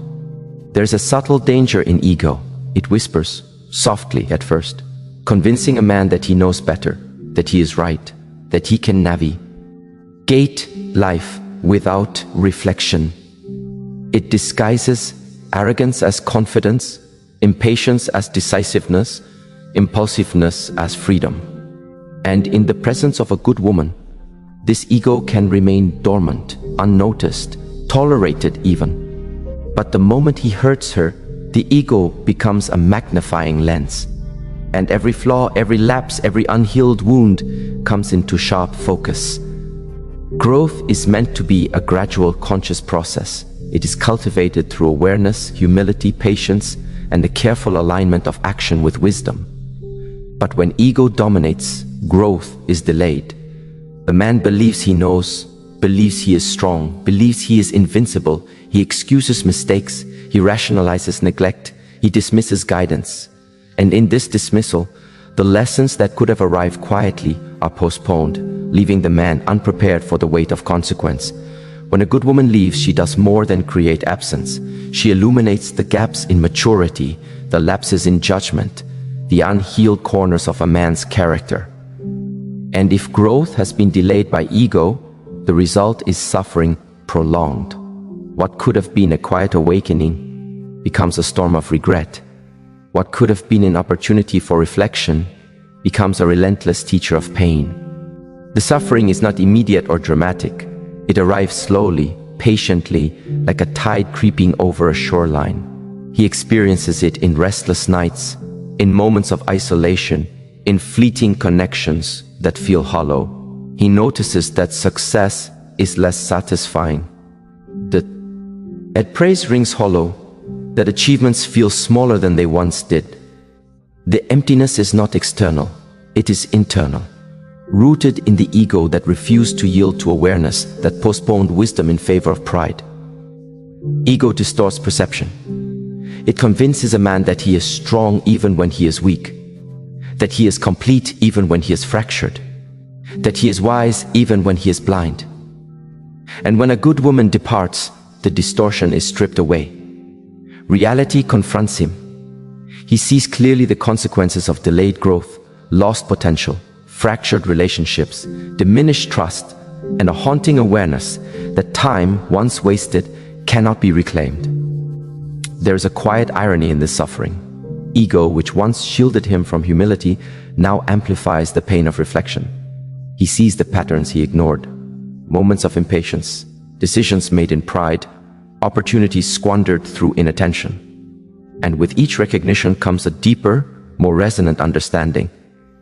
There's a subtle danger in ego. It whispers, softly at first, convincing a man that he knows better, that he is right, that he can navigate life without reflection. It disguises arrogance as confidence, impatience as decisiveness, impulsiveness as freedom. And in the presence of a good woman, this ego can remain dormant, unnoticed, tolerated even. But the moment he hurts her, the ego becomes a magnifying lens. And every flaw, every lapse, every unhealed wound comes into sharp focus. Growth is meant to be a gradual, conscious process. It is cultivated through awareness, humility, patience, and the careful alignment of action with wisdom. But when ego dominates, growth is delayed. The man believes he knows, believes he is strong, believes he is invincible. He excuses mistakes, he rationalizes neglect, he dismisses guidance. And in this dismissal, the lessons that could have arrived quietly are postponed, leaving the man unprepared for the weight of consequence. When a good woman leaves, she does more than create absence. She illuminates the gaps in maturity, the lapses in judgment, the unhealed corners of a man's character. And if growth has been delayed by ego, the result is suffering prolonged. What could have been a quiet awakening becomes a storm of regret. What could have been an opportunity for reflection becomes a relentless teacher of pain. The suffering is not immediate or dramatic. It arrives slowly, patiently, like a tide creeping over a shoreline. He experiences it in restless nights, in moments of isolation, in fleeting connections that feel hollow. He notices that success is less satisfying, that praise rings hollow, that achievements feel smaller than they once did. The emptiness is not external, it is internal, rooted in the ego that refused to yield to awareness, that postponed wisdom in favor of pride. Ego distorts perception. It convinces a man that he is strong even when he is weak, that he is complete even when he is fractured, that he is wise even when he is blind. And when a good woman departs, the distortion is stripped away. Reality confronts him. He sees clearly the consequences of delayed growth, lost potential, fractured relationships, diminished trust, and a haunting awareness that time, once wasted, cannot be reclaimed. There is a quiet irony in this suffering. Ego, which once shielded him from humility, now amplifies the pain of reflection. He sees the patterns he ignored, moments of impatience, decisions made in pride, opportunities squandered through inattention. And with each recognition comes a deeper, more resonant understanding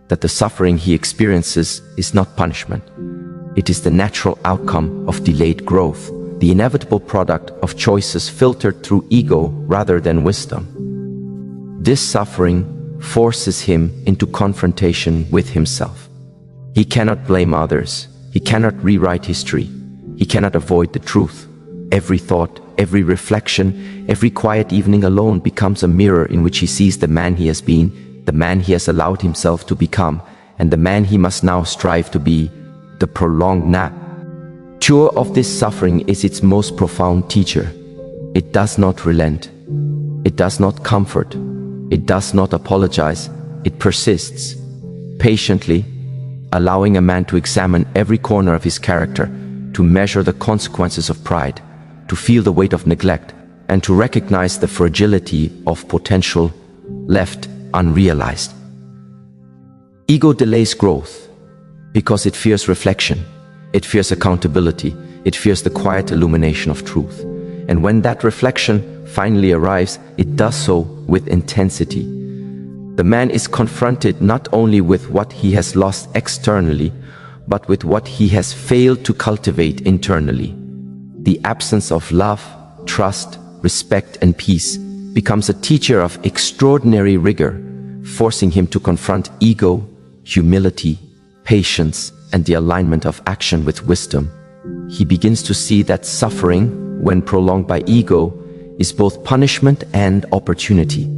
that the suffering he experiences is not punishment. It is the natural outcome of delayed growth, the inevitable product of choices filtered through ego rather than wisdom. This suffering forces him into confrontation with himself. He cannot blame others. He cannot rewrite history. He cannot avoid the truth. Every thought, every reflection, every quiet evening alone becomes a mirror in which he sees the man he has been, the man he has allowed himself to become, and the man he must now strive to be, the prolonged nap. Cure of this suffering is its most profound teacher. It does not relent. It does not comfort. It does not apologize. It persists, patiently, allowing a man to examine every corner of his character, to measure the consequences of pride, to feel the weight of neglect, and to recognize the fragility of potential left unrealized. Ego delays growth because it fears reflection, it fears accountability, it fears the quiet illumination of truth. And when that reflection finally arrives, it does so with intensity. The man is confronted not only with what he has lost externally, but with what he has failed to cultivate internally. The absence of love, trust, respect, and peace becomes a teacher of extraordinary rigor, forcing him to confront ego, humility, patience, and the alignment of action with wisdom. He begins to see that suffering, when prolonged by ego, is both punishment and opportunity.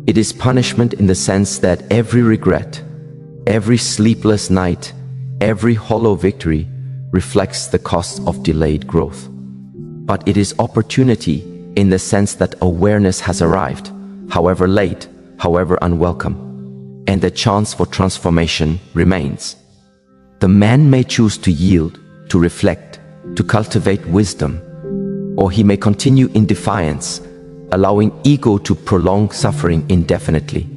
It is punishment in the sense that every regret, every sleepless night, every hollow victory reflects the cost of delayed growth. But it is opportunity in the sense that awareness has arrived, however late, however unwelcome, and the chance for transformation remains. The man may choose to yield, to reflect, to cultivate wisdom, or he may continue in defiance, allowing ego to prolong suffering indefinitely.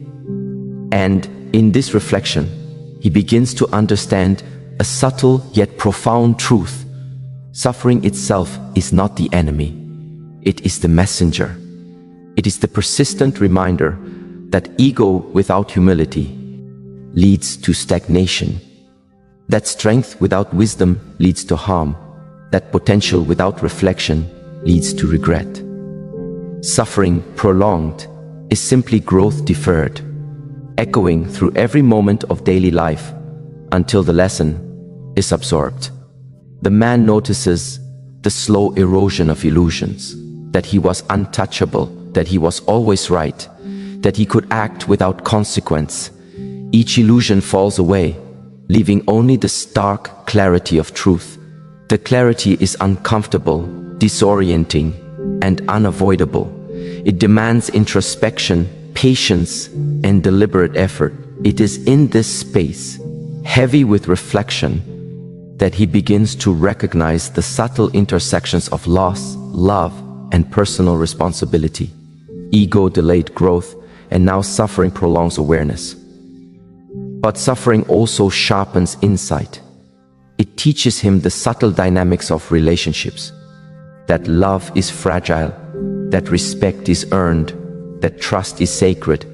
And in this reflection, he begins to understand a subtle yet profound truth. Suffering itself is not the enemy. It is the messenger. It is the persistent reminder that ego without humility leads to stagnation, that strength without wisdom leads to harm, that potential without reflection leads to regret. Suffering prolonged is simply growth deferred, echoing through every moment of daily life until the lesson is absorbed. The man notices the slow erosion of illusions, that he was untouchable, that he was always right, that he could act without consequence. Each illusion falls away, leaving only the stark clarity of truth. The clarity is uncomfortable, disorienting, and unavoidable. It demands introspection, patience, and deliberate effort. It is in this space, heavy with reflection, that he begins to recognize the subtle intersections of loss, love, and personal responsibility. Ego delayed growth, and now suffering prolongs awareness. But suffering also sharpens insight. It teaches him the subtle dynamics of relationships, that love is fragile, that respect is earned, that trust is sacred,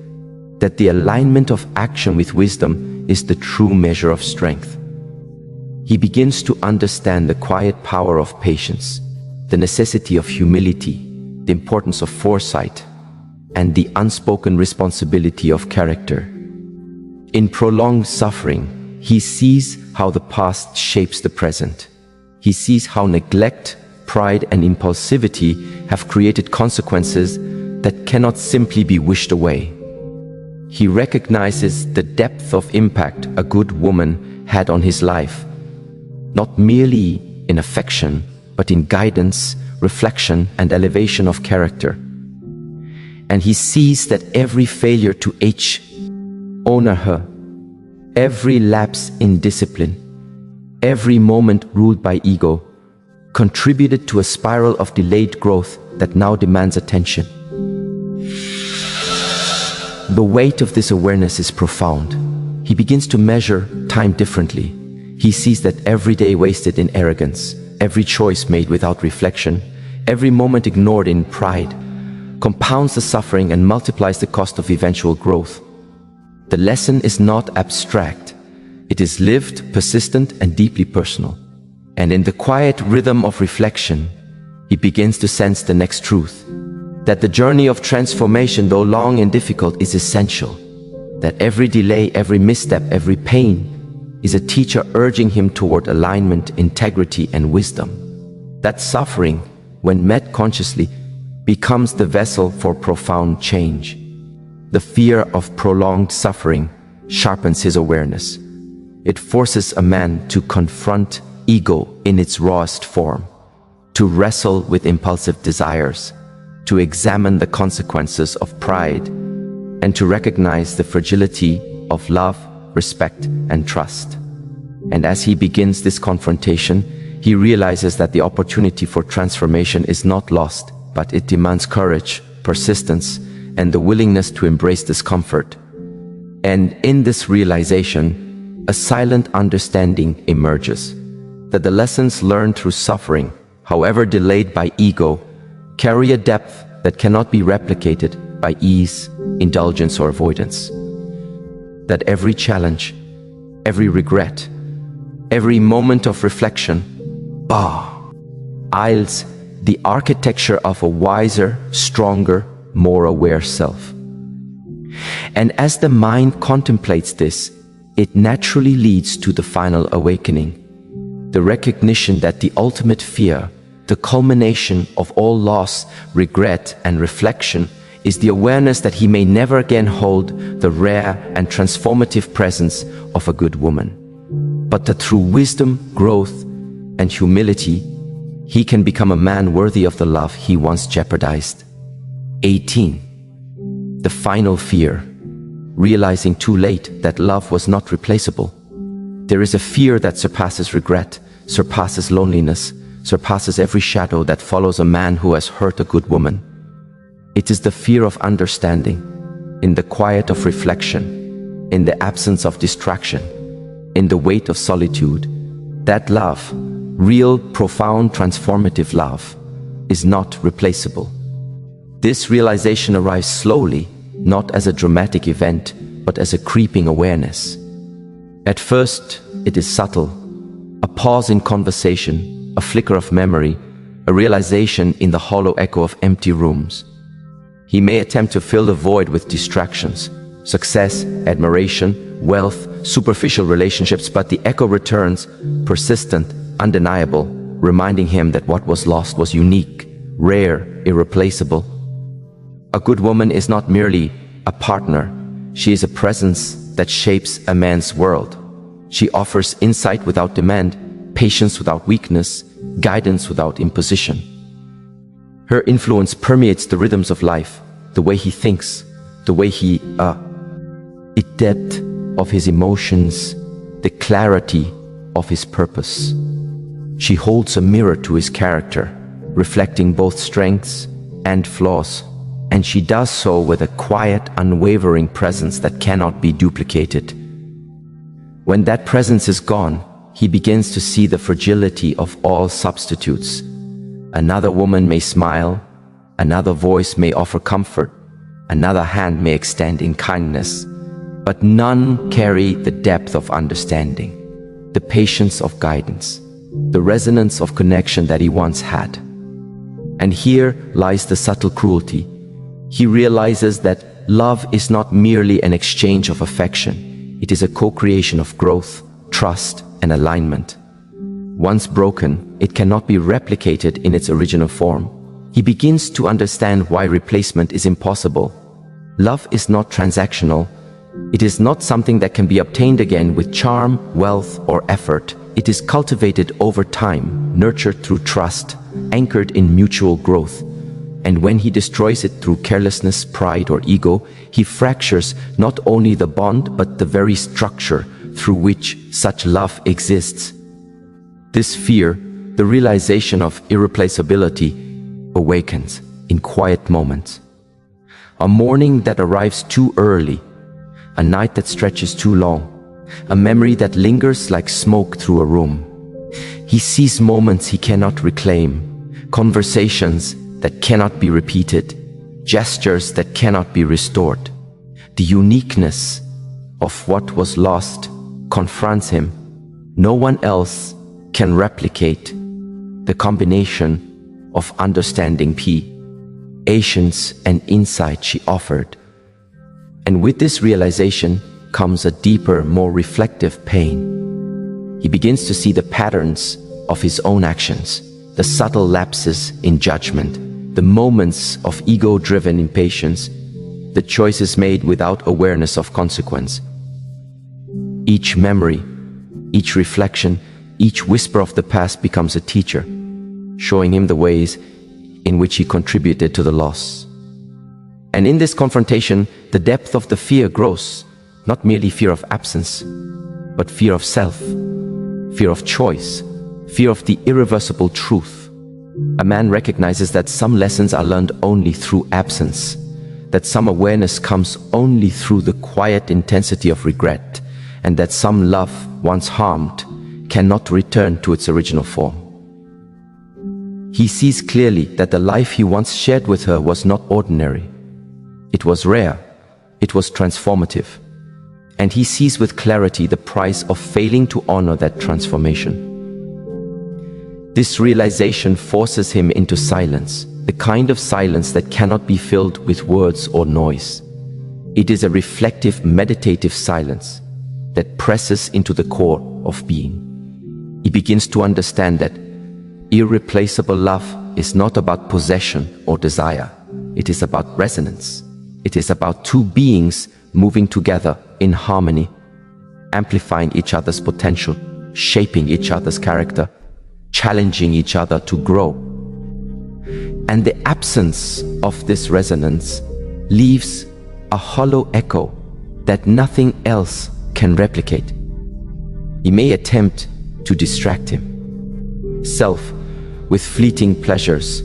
that the alignment of action with wisdom is the true measure of strength. He begins to understand the quiet power of patience, the necessity of humility, the importance of foresight, and the unspoken responsibility of character. In prolonged suffering, he sees how the past shapes the present. He sees how neglect, pride, and impulsivity have created consequences that cannot simply be wished away. He recognizes the depth of impact a good woman had on his life, not merely in affection, but in guidance, reflection, and elevation of character. And he sees that every failure to honor her, every lapse in discipline, every moment ruled by ego, contributed to a spiral of delayed growth that now demands attention. The weight of this awareness is profound. He begins to measure time differently. He sees that every day wasted in arrogance, every choice made without reflection, every moment ignored in pride, compounds the suffering and multiplies the cost of eventual growth. The lesson is not abstract. It is lived, persistent, and deeply personal. And in the quiet rhythm of reflection, he begins to sense the next truth, that the journey of transformation, though long and difficult, is essential, that every delay, every misstep, every pain is a teacher urging him toward alignment, integrity, and wisdom. That suffering, when met consciously, becomes the vessel for profound change. The fear of prolonged suffering sharpens his awareness. It forces a man to confront ego in its rawest form, to wrestle with impulsive desires, to examine the consequences of pride, and to recognize the fragility of love, respect, and trust. And as he begins this confrontation, he realizes that the opportunity for transformation is not lost, but it demands courage, persistence, and the willingness to embrace discomfort. And in this realization, a silent understanding emerges, that the lessons learned through suffering, however delayed by ego, carry a depth that cannot be replicated by ease, indulgence, or avoidance. That every challenge, every regret, every moment of reflection, yields the architecture of a wiser, stronger, more aware self. And as the mind contemplates this, it naturally leads to the final awakening, the recognition that the ultimate fear, the culmination of all loss, regret, and reflection, is the awareness that he may never again hold the rare and transformative presence of a good woman, but that through wisdom, growth, and humility, he can become a man worthy of the love he once jeopardized. 18. The final fear, realizing too late that love was not replaceable. There is a fear that surpasses regret, surpasses loneliness, surpasses every shadow that follows a man who has hurt a good woman. It is the fear of understanding, in the quiet of reflection, in the absence of distraction, in the weight of solitude, that love, real, profound, transformative love, is not replaceable. This realization arrives slowly, not as a dramatic event, but as a creeping awareness. At first, it is subtle, a pause in conversation, a flicker of memory, a realization in the hollow echo of empty rooms. He may attempt to fill the void with distractions, success, admiration, wealth, superficial relationships, but the echo returns, persistent, undeniable, reminding him that what was lost was unique, rare, irreplaceable. A good woman is not merely a partner. She is a presence that shapes a man's world. She offers insight without demand, patience without weakness, guidance without imposition. Her influence permeates the rhythms of life, the way he thinks, the way he, the depth of his emotions, the clarity of his purpose. She holds a mirror to his character, reflecting both strengths and flaws, and she does so with a quiet, unwavering presence that cannot be duplicated. When that presence is gone, he begins to see the fragility of all substitutes. Another woman may smile, another voice may offer comfort, another hand may extend in kindness, but none carry the depth of understanding, the patience of guidance, the resonance of connection that he once had. And here lies the subtle cruelty. He realizes that love is not merely an exchange of affection. It is a co-creation of growth, trust, and alignment. Once broken, it cannot be replicated in its original form. He begins to understand why replacement is impossible. Love is not transactional. It is not something that can be obtained again with charm, wealth, or effort. It is cultivated over time, nurtured through trust, anchored in mutual growth. And when he destroys it through carelessness, pride, or ego, he fractures not only the bond but the very structure through which such love exists. This fear, the realization of irreplaceability, awakens in quiet moments. A morning that arrives too early, a night that stretches too long, a memory that lingers like smoke through a room. He sees moments he cannot reclaim, conversations that cannot be repeated, gestures that cannot be restored. The uniqueness of what was lost confronts him. No one else can replicate the combination of understanding, patience, and insight she offered. And with this realization comes a deeper, more reflective pain. He begins to see the patterns of his own actions, the subtle lapses in judgment, the moments of ego-driven impatience, the choices made without awareness of consequence. Each memory, each reflection, each whisper of the past becomes a teacher, showing him the ways in which he contributed to the loss. And in this confrontation, the depth of the fear grows, not merely fear of absence, but fear of self, fear of choice, fear of the irreversible truth. A man recognizes that some lessons are learned only through absence, that some awareness comes only through the quiet intensity of regret, and that some love, once harmed, cannot return to its original form. He sees clearly that the life he once shared with her was not ordinary. It was rare, it was transformative, and he sees with clarity the price of failing to honor that transformation. This realization forces him into silence, the kind of silence that cannot be filled with words or noise. It is a reflective, meditative silence that presses into the core of being. He begins to understand that irreplaceable love is not about possession or desire. It is about resonance. It is about two beings moving together in harmony, amplifying each other's potential, shaping each other's character, challenging each other to grow. And the absence of this resonance leaves a hollow echo that nothing else can replicate. He may attempt to distract himself with fleeting pleasures,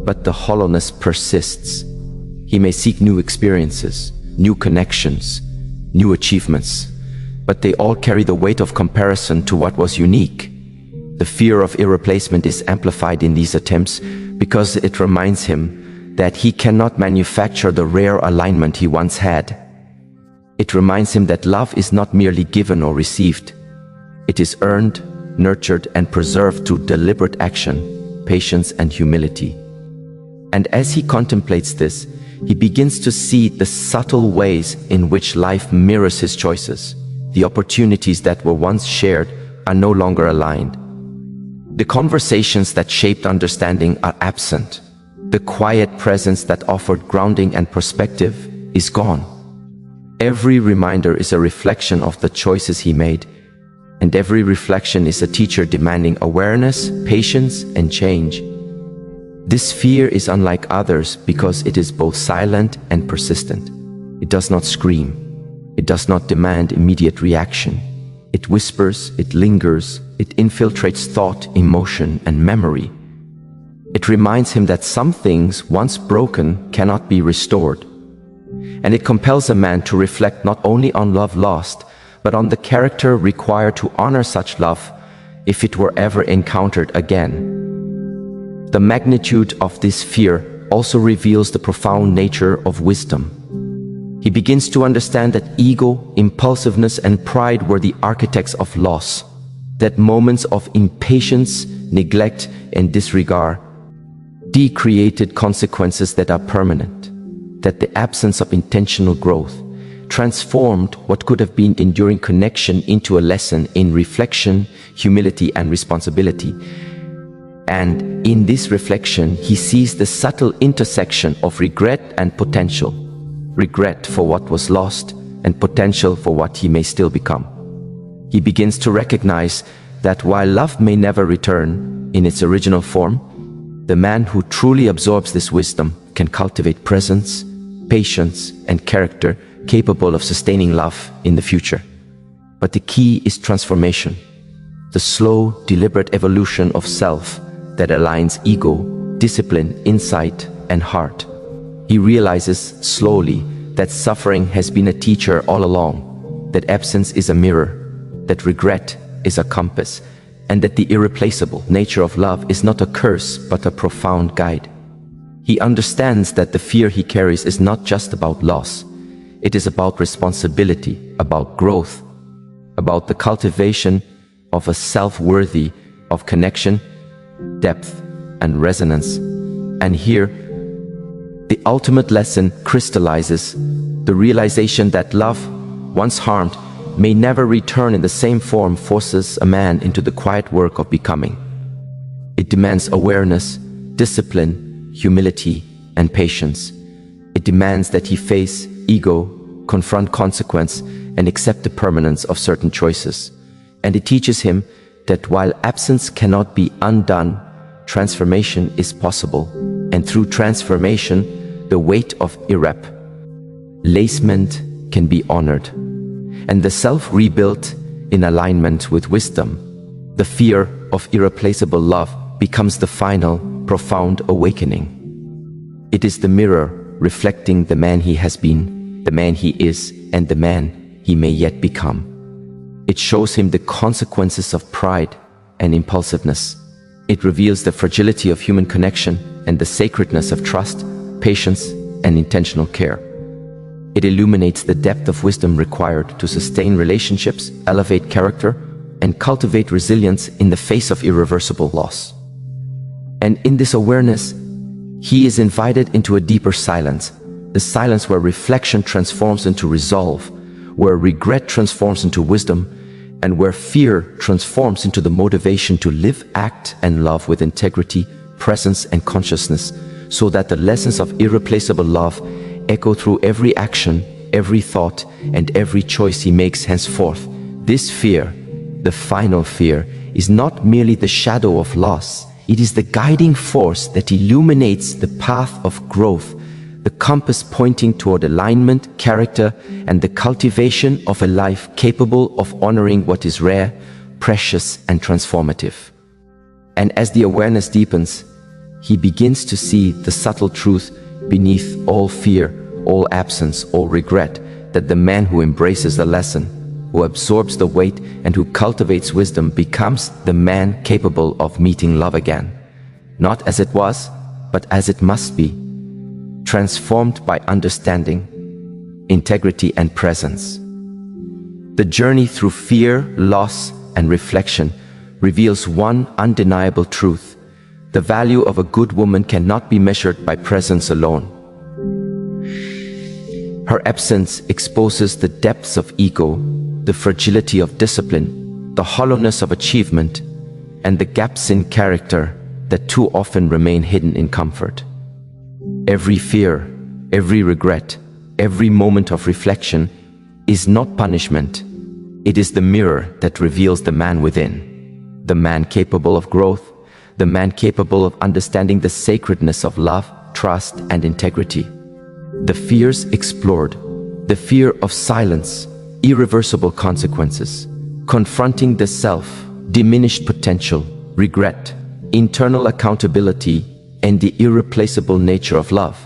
but the hollowness persists. He may seek new experiences, new connections, new achievements, but they all carry the weight of comparison to what was unique. The fear of irreplacement is amplified in these attempts because it reminds him that he cannot manufacture the rare alignment he once had. It reminds him that love is not merely given or received. It is earned, nurtured, and preserved through deliberate action, patience, and humility. And as he contemplates this, he begins to see the subtle ways in which life mirrors his choices. The opportunities that were once shared are no longer aligned. The conversations that shaped understanding are absent. The quiet presence that offered grounding and perspective is gone. Every reminder is a reflection of the choices he made, and every reflection is a teacher demanding awareness, patience, and change. This fear is unlike others because it is both silent and persistent. It does not scream. It does not demand immediate reaction. It whispers, it lingers, it infiltrates thought, emotion, and memory. It reminds him that some things, once broken, cannot be restored. And it compels a man to reflect not only on love lost, but on the character required to honor such love if it were ever encountered again. The magnitude of this fear also reveals the profound nature of wisdom. He begins to understand that ego, impulsiveness, and pride were the architects of loss, that moments of impatience, neglect, and disregard created consequences that are permanent, that the absence of intentional growth transformed what could have been enduring connection into a lesson in reflection, humility, and responsibility. And in this reflection, he sees the subtle intersection of regret and potential. Regret for what was lost and potential for what he may still become. He begins to recognize that while love may never return in its original form, the man who truly absorbs this wisdom can cultivate presence, patience, and character capable of sustaining love in the future. But the key is transformation, the slow, deliberate evolution of self that aligns ego, discipline, insight, and heart. He realizes slowly that suffering has been a teacher all along, that absence is a mirror, that regret is a compass, and that the irreplaceable nature of love is not a curse but a profound guide. He understands that the fear he carries is not just about loss. It is about responsibility, about growth, about the cultivation of a self worthy of connection, depth, and resonance. And here, the ultimate lesson crystallizes: the realization that love, once harmed, may never return in the same form forces a man into the quiet work of becoming. It demands awareness, discipline, humility, and patience. It demands that he face ego, confront consequence, and accept the permanence of certain choices. And it teaches him that while absence cannot be undone, transformation is possible. And through transformation, the weight of irreplacement can be honored. And the self rebuilt in alignment with wisdom. The fear of irreplaceable love becomes the final, profound awakening. It is the mirror reflecting the man he has been, the man he is, and the man he may yet become. It shows him the consequences of pride and impulsiveness. It reveals the fragility of human connection and the sacredness of trust, patience, and intentional care. It illuminates the depth of wisdom required to sustain relationships, elevate character, and cultivate resilience in the face of irreversible loss. And in this awareness, he is invited into a deeper silence, the silence where reflection transforms into resolve, where regret transforms into wisdom, and where fear transforms into the motivation to live, act, and love with integrity, presence, and consciousness, so that the lessons of irreplaceable love echo through every action, every thought, and every choice he makes henceforth. This fear, the final fear, is not merely the shadow of loss. It is the guiding force that illuminates the path of growth, the compass pointing toward alignment, character, and the cultivation of a life capable of honoring what is rare, precious, and transformative. And as the awareness deepens, he begins to see the subtle truth beneath all fear, all absence, all regret, that the man who embraces the lesson, who absorbs the weight, and who cultivates wisdom becomes the man capable of meeting love again. Not as it was, but as it must be, transformed by understanding, integrity, and presence. The journey through fear, loss, and reflection reveals one undeniable truth: the value of a good woman cannot be measured by presence alone. Her absence exposes the depths of ego, the fragility of discipline, the hollowness of achievement, and the gaps in character that too often remain hidden in comfort. Every fear, every regret, every moment of reflection is not punishment. It is the mirror that reveals the man within, the man capable of growth, the man capable of understanding the sacredness of love, trust, and integrity. The fears explored, the fear of silence, irreversible consequences, confronting the self, diminished potential, regret, internal accountability, and the irreplaceable nature of love,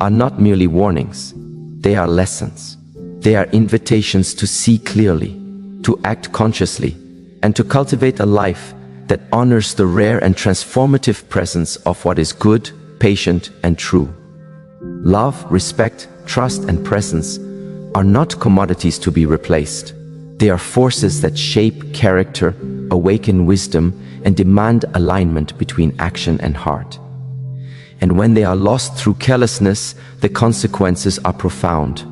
are not merely warnings. They are lessons. They are invitations to see clearly, to act consciously, and to cultivate a life that honors the rare and transformative presence of what is good, patient, and true. Love, respect, trust, and presence are not commodities to be replaced. They are forces that shape character, awaken wisdom, and demand alignment between action and heart. And when they are lost through carelessness, the consequences are profound.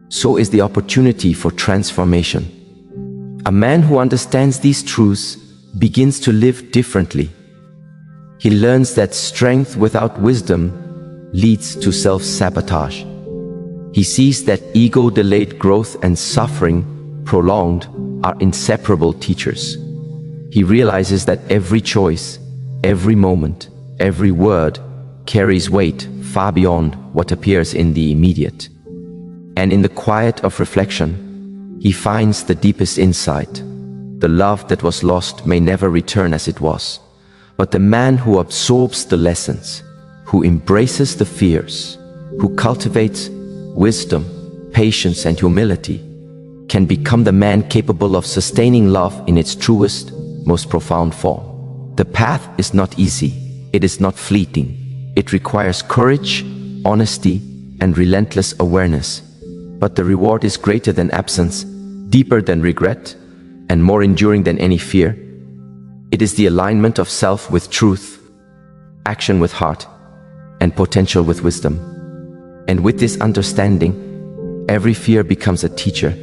So is the opportunity for transformation. A man who understands these truths begins to live differently. He learns that strength without wisdom leads to self-sabotage. He sees that ego-delayed growth and suffering, prolonged, are inseparable teachers. He realizes that every choice, every moment, every word carries weight far beyond what appears in the immediate. And in the quiet of reflection, he finds the deepest insight. The love that was lost may never return as it was, but the man who absorbs the lessons, who embraces the fears, who cultivates wisdom, patience, and humility, can become the man capable of sustaining love in its truest, most profound form. The path is not easy. It is not fleeting. It requires courage, honesty, and relentless awareness. But the reward is greater than absence, deeper than regret, and more enduring than any fear. It is the alignment of self with truth, action with heart, and potential with wisdom. And with this understanding, every fear becomes a teacher,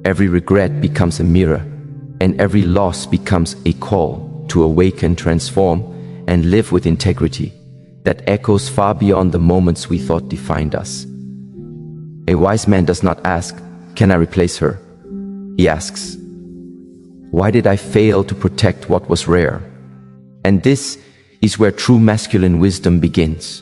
every regret becomes a mirror, and every loss becomes a call to awaken, transform, and live with integrity that echoes far beyond the moments we thought defined us. A wise man does not ask, "Can I replace her?" He asks, "Why did I fail to protect what was rare?" And this is where true masculine wisdom begins.